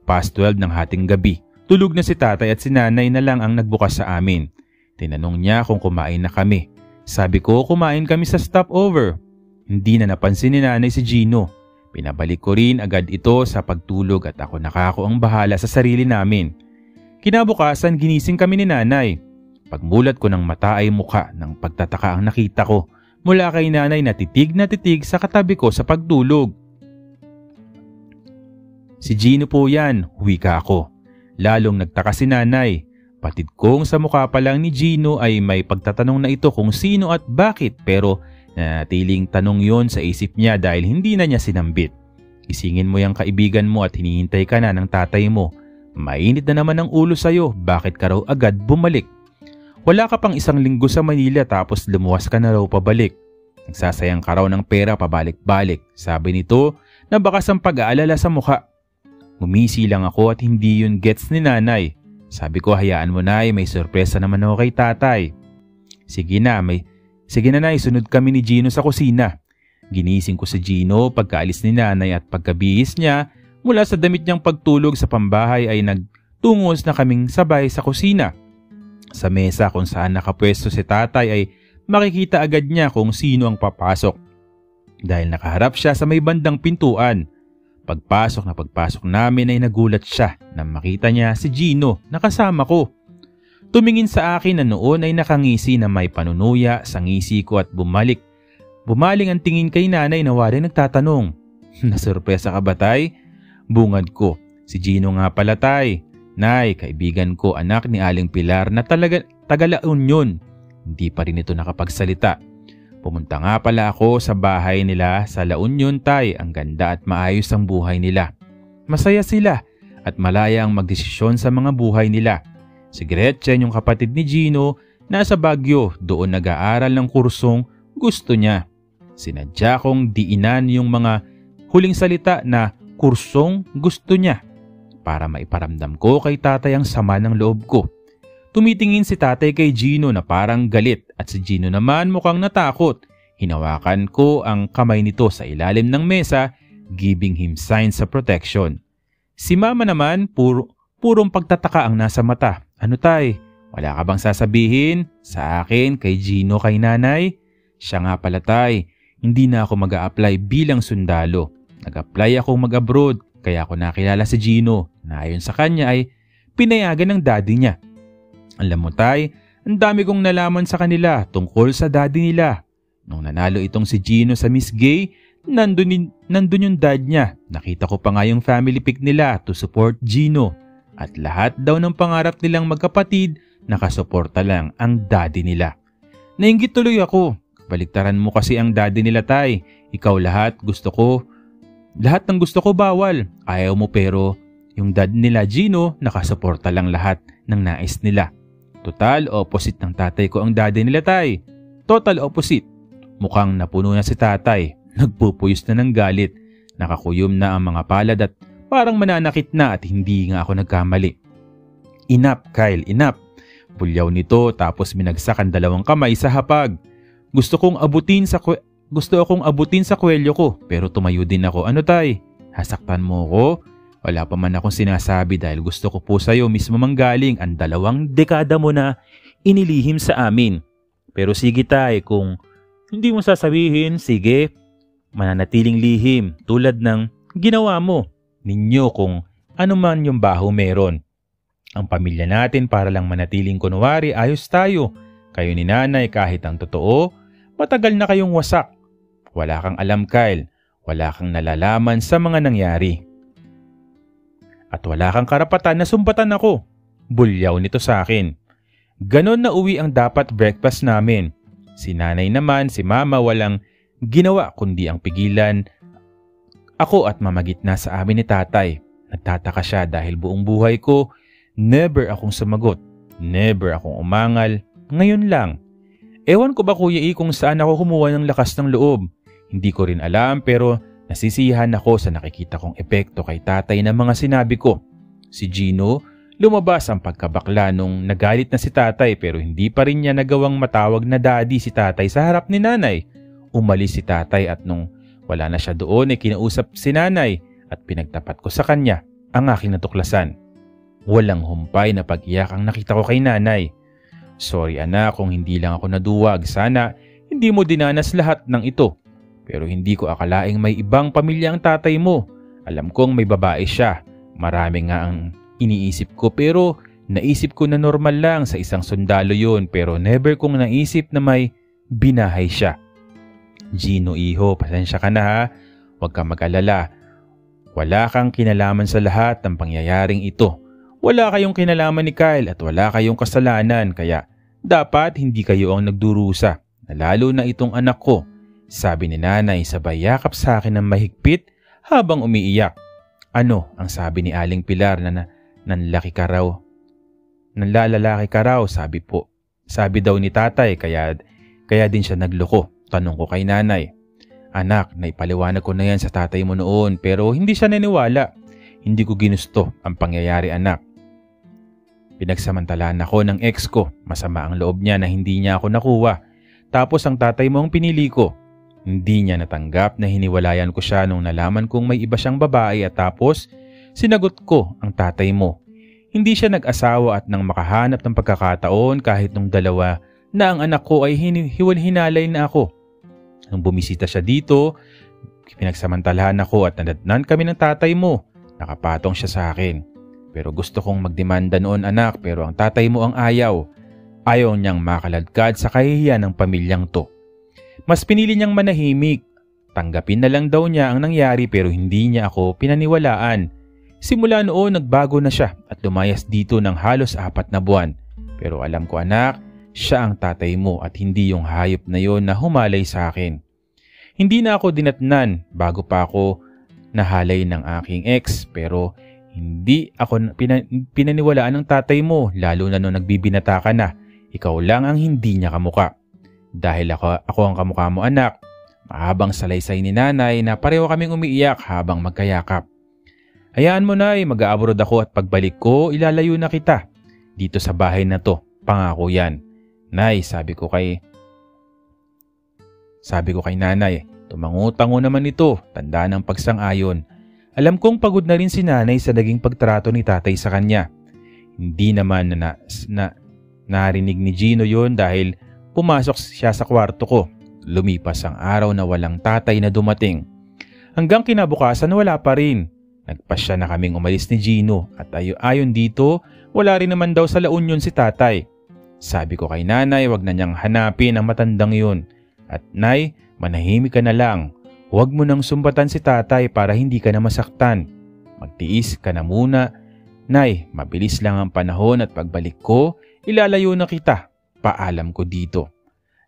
Past 12 ng hating gabi. Tulog na si tatay at si nanay na lang ang nagbukas sa amin. Tinanong niya kung kumain na kami. Sabi ko kumain kami sa stopover. Hindi na napansin ni nanay si Gino. Pinabalik ko rin agad ito sa pagtulog at ako ang bahala sa sarili namin. Kinabukasan ginising kami ni nanay. Pagmulat ko ng mata ay mukha ng pagtataka ang nakita ko mula kay nanay na titig sa katabi ko sa pagtulog. Si Gino po yan, wika ko. Lalong nagtaka si nanay. Patid kong sa mukha pa lang ni Gino ay may pagtatanong na ito kung sino at bakit pero nanatiling tanong yon sa isip niya dahil hindi na niya sinambit. Isingin mo yung kaibigan mo at hinihintay ka na ng tatay mo. Mainit na naman ang ulo sa'yo, bakit ka raw agad bumalik? Wala ka pang 1 linggo sa Manila tapos lumuwas ka na raw pabalik. Nagsasayang ka raw ng pera pabalik-balik. Sabi nito na bakas ang pag-aalala sa mukha. Ngumisi lang ako at hindi yun gets ni nanay. Sabi ko hayaan mo na may sorpresa naman ako kay tatay. Sige na nay, sunod kami ni Gino sa kusina. Ginising ko si Gino pagkaalis ni nanay at pagkabihis niya mula sa damit niyang pagtulog sa pambahay ay nagtungos na kaming sabay sa kusina. Sa mesa kung saan nakapwesto si tatay ay makikita agad niya kung sino ang papasok. Dahil nakaharap siya sa may bandang pintuan. Pagpasok namin ay nagulat siya na makita niya si Gino na kasama ko. Tumingin sa akin na noon ay nakangisi na may panunuya sa ngisi ko at bumaling ang tingin kay nanay na wari nagtatanong. Nasurpresa ka ba tay? Bungad ko. Si Gino nga pala tay. Nay, kaibigan ko anak ni Aling Pilar na taga-La Union. Hindi pa rin ito nakapagsalita. Pumunta nga pala ako sa bahay nila sa La Union tay. Ang ganda at maayos ang buhay nila. Masaya sila at malaya ang magdesisyon sa mga buhay nila. Si Gretchen, yung kapatid ni Gino, nasa Baguio, doon nag-aaral ng kursong gusto niya. Sinadya kong diinan yung mga huling salita na kursong gusto niya para maiparamdam ko kay tatay ang sama ng loob ko. Tumitingin si tatay kay Gino na parang galit at si Gino naman mukhang natakot. Hinawakan ko ang kamay nito sa ilalim ng mesa, giving him signs of protection. Si mama naman purong pagtataka ang nasa mata. Ano tay? Wala ka bang sasabihin? Sa akin, kay Gino, kay nanay? Siya nga pala tay, hindi na ako mag-a-apply bilang sundalo. Nag-apply ako mag-abroad kaya ako nakilala si Gino na ayon sa kanya ay pinayagan ng daddy niya. Alam mo tay, ang dami kong nalaman sa kanila tungkol sa daddy nila. Nung nanalo itong si Gino sa Miss Gay, nandun yung dad niya. Nakita ko pa nga yung family pic nila to support Gino. At lahat daw ng pangarap nilang magkapatid, nakasuporta lang ang daddy nila. Nainggit tuloy ako. Baliktaran mo kasi ang daddy nila tay. Ikaw lahat ng gusto ko bawal. Ayaw mo pero yung dad nila Gino, nakasuporta lang lahat ng nais nila. Total opposite ng tatay ko ang daddy nila tay. Total opposite. Mukhang napuno na si tatay. Nagpupuyos na ng galit. Nakakuyom na ang mga palad at parang mananakit na at hindi nga ako nagkamali. Enough, Kyle, enough. Pulyaw nito tapos binagsak ang 2 kamay sa hapag. Gusto akong abutin sa kwelyo ko pero tumayo din ako. Ano tay? Hasaktan mo ko? Wala pa man akong sinasabi dahil gusto ko po sa'yo mismo manggaling ang 2 dekada mo na inilihim sa amin. Pero sige tay, kung hindi mo sasabihin, sige, mananatiling lihim tulad ng ginawa mo ninyo kung ano man yung baho meron. Ang pamilya natin para lang manatiling kunwari ayos tayo. Kayo ni nanay kahit ang totoo, matagal na kayong wasak. Wala kang alam Kyle, wala kang nalalaman sa mga nangyari. at wala kang karapatan na sumbatan ako. Bulyaw nito sa akin. Ganon na uwi ang dapat breakfast namin. Si nanay naman, si mama walang ginawa kundi ang pigilan ako at mamagitna sa amin ni tatay. Nagtataka siya dahil buong buhay ko, never akong sumagot, never akong umangal, ngayon lang. Ewan ko ba Kuya E kung saan ako kumuha ng lakas ng loob. Hindi ko rin alam pero nasisiyahan ako sa nakikita kong epekto kay tatay ng mga sinabi ko. Si Gino, lumabas ang pagkabakla nung nagalit na si tatay pero hindi pa rin niya nagawang matawag na daddy si tatay sa harap ni nanay. Umalis si tatay at nung wala na siya doon ay kinausap si nanay at pinagtapat ko sa kanya ang aking natuklasan. Walang humpay na pag-iyak ang nakita ko kay nanay. Sorry anak kung hindi lang ako naduwag. Sana hindi mo dinanas lahat ng ito. Pero hindi ko akalaing may ibang pamilya ang tatay mo. Alam kong may babae siya. Marami nga ang iniisip ko pero naisip ko na normal lang sa isang sundalo yun pero never kong naisip na may binahay siya. Gino iho, pasensya ka na ha. Huwag kang mag-alala. Wala kang kinalaman sa lahat ng pangyayaring ito. Wala kayong kinalaman ni Kyle at wala kayong kasalanan kaya dapat hindi kayo ang nagdurusa. Lalo na itong anak ko. Sabi ni nanay sabay yakap sa akin ng mahigpit habang umiiyak. Ano ang sabi ni Aling Pilar na nanlalaki ka raw? Nanlalalaki ka raw sabi po. Sabi daw ni tatay kaya din siya nagloko. Tanong ko kay nanay. Anak, naipaliwanag ko na yan sa tatay mo noon pero hindi siya naniwala. Hindi ko ginusto ang pangyayari anak. Pinagsamantalaan ako ng ex ko. Masama ang loob niya na hindi niya ako nakuha. Tapos ang tatay mo ang pinili ko. Hindi niya natanggap na hiniwalayan ko siya nung nalaman kong may iba siyang babae at tapos sinagot ko ang tatay mo. Hindi siya nag-asawa at nang makahanap ng pagkakataon kahit nung dalawa na ang anak ko ay hinalay na ako. Nung bumisita siya dito, pinagsamantalahan ako at nadatnan kami ng tatay mo. Nakapatong siya sa akin. Pero gusto kong magdemanda noon anak pero ang tatay mo ang ayaw. Ayaw niyang makaladkad sa kahihiyan ng pamilyang to. Mas pinili niyang manahimik. Tanggapin na lang daw niya ang nangyari pero hindi niya ako pinaniwalaan. Simula noon nagbago na siya at lumayas dito ng halos 4 na buwan. Pero alam ko anak, siya ang tatay mo at hindi yung hayop na yon na humalay sa akin. Hindi na ako dinatnan bago pa ako nahalay ng aking ex pero hindi ako pinaniwalaan ng tatay mo lalo na nung nagbibinata ka na. Ikaw lang ang hindi niya kamuka. Dahil ako ang kamukha mo anak. Mahabang salaysay ni nanay na pareho kaming umiiyak habang magkayakap. Hayaan mo nay, mag-a-abroad ako at pagbalik ko ilalayo na kita. Dito sa bahay na to, pangako yan. Nay, sabi ko kay nanay, tumango-tango naman ito, tanda ng pagsang-ayon. Alam kong pagod na rin si nanay sa naging pagtrato ni tatay sa kanya. Hindi naman narinig ni Gino yon dahil pumasok siya sa kwarto ko. Lumipas ang araw na walang tatay na dumating. Hanggang kinabukasan wala pa rin. Nagpasya na kaming umalis ni Gino at ayon dito wala rin naman daw sa La Union si tatay. Sabi ko kay nanay wag na niyang hanapin ang matandang yun. At nay, manahimik ka na lang. Huwag mo nang sumbatan si tatay para hindi ka na masaktan. Magtiis ka na muna. Nay, mabilis lang ang panahon at pagbalik ko, ilalayo na kita. Paalam ko dito.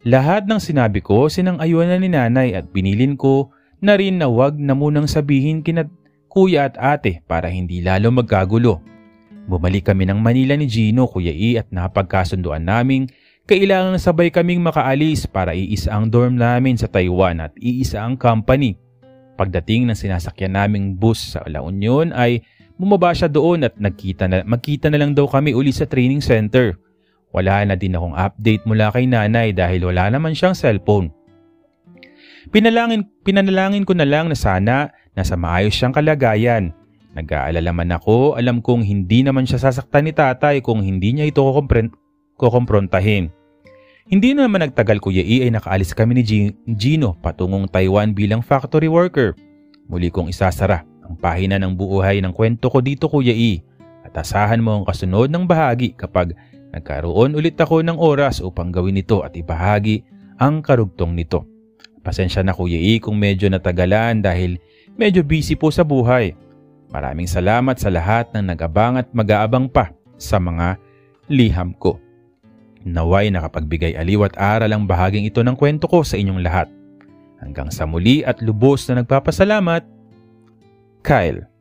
Lahat ng sinabi ko sinang-ayunan na ni nanay at binilin ko na rin na huwag na munang sabihin kina kuya at ate para hindi lalo magkagulo. Bumalik kami ng Manila ni Gino, Kuya E at napagkasunduan naming kailangan sabay kaming makaalis para iisa ang dorm namin sa Taiwan at iisa ang company. Pagdating ng sinasakyan naming bus sa La Union ay bumaba siya doon at magkita na lang daw kami uli sa training center. Wala na din akong update mula kay nanay dahil wala naman siyang cellphone. Pinanalangin ko na lang na sana nasa maayos siyang kalagayan. Nag-aalala man ako, alam kong hindi naman siya sasaktan ni tatay kung hindi niya ito kukomprontahin. Hindi na naman nagtagal Kuya E ay nakaalis kami ni Gino patungong Taiwan bilang factory worker. Muli kong isasara ang pahina ng buhay ng kwento ko dito Kuya E at asahan mo ang kasunod ng bahagi kapag nagkaroon ulit ako ng oras upang gawin ito at ibahagi ang karugtong nito. Pasensya na Kuya E kung medyo natagalan dahil medyo busy po sa buhay. Maraming salamat sa lahat ng nag-abang at mag-aabang pa sa mga liham ko. Naway nakapagbigay aliw at aral ang bahaging ito ng kwento ko sa inyong lahat. Hanggang sa muli at lubos na nagpapasalamat, Kyle.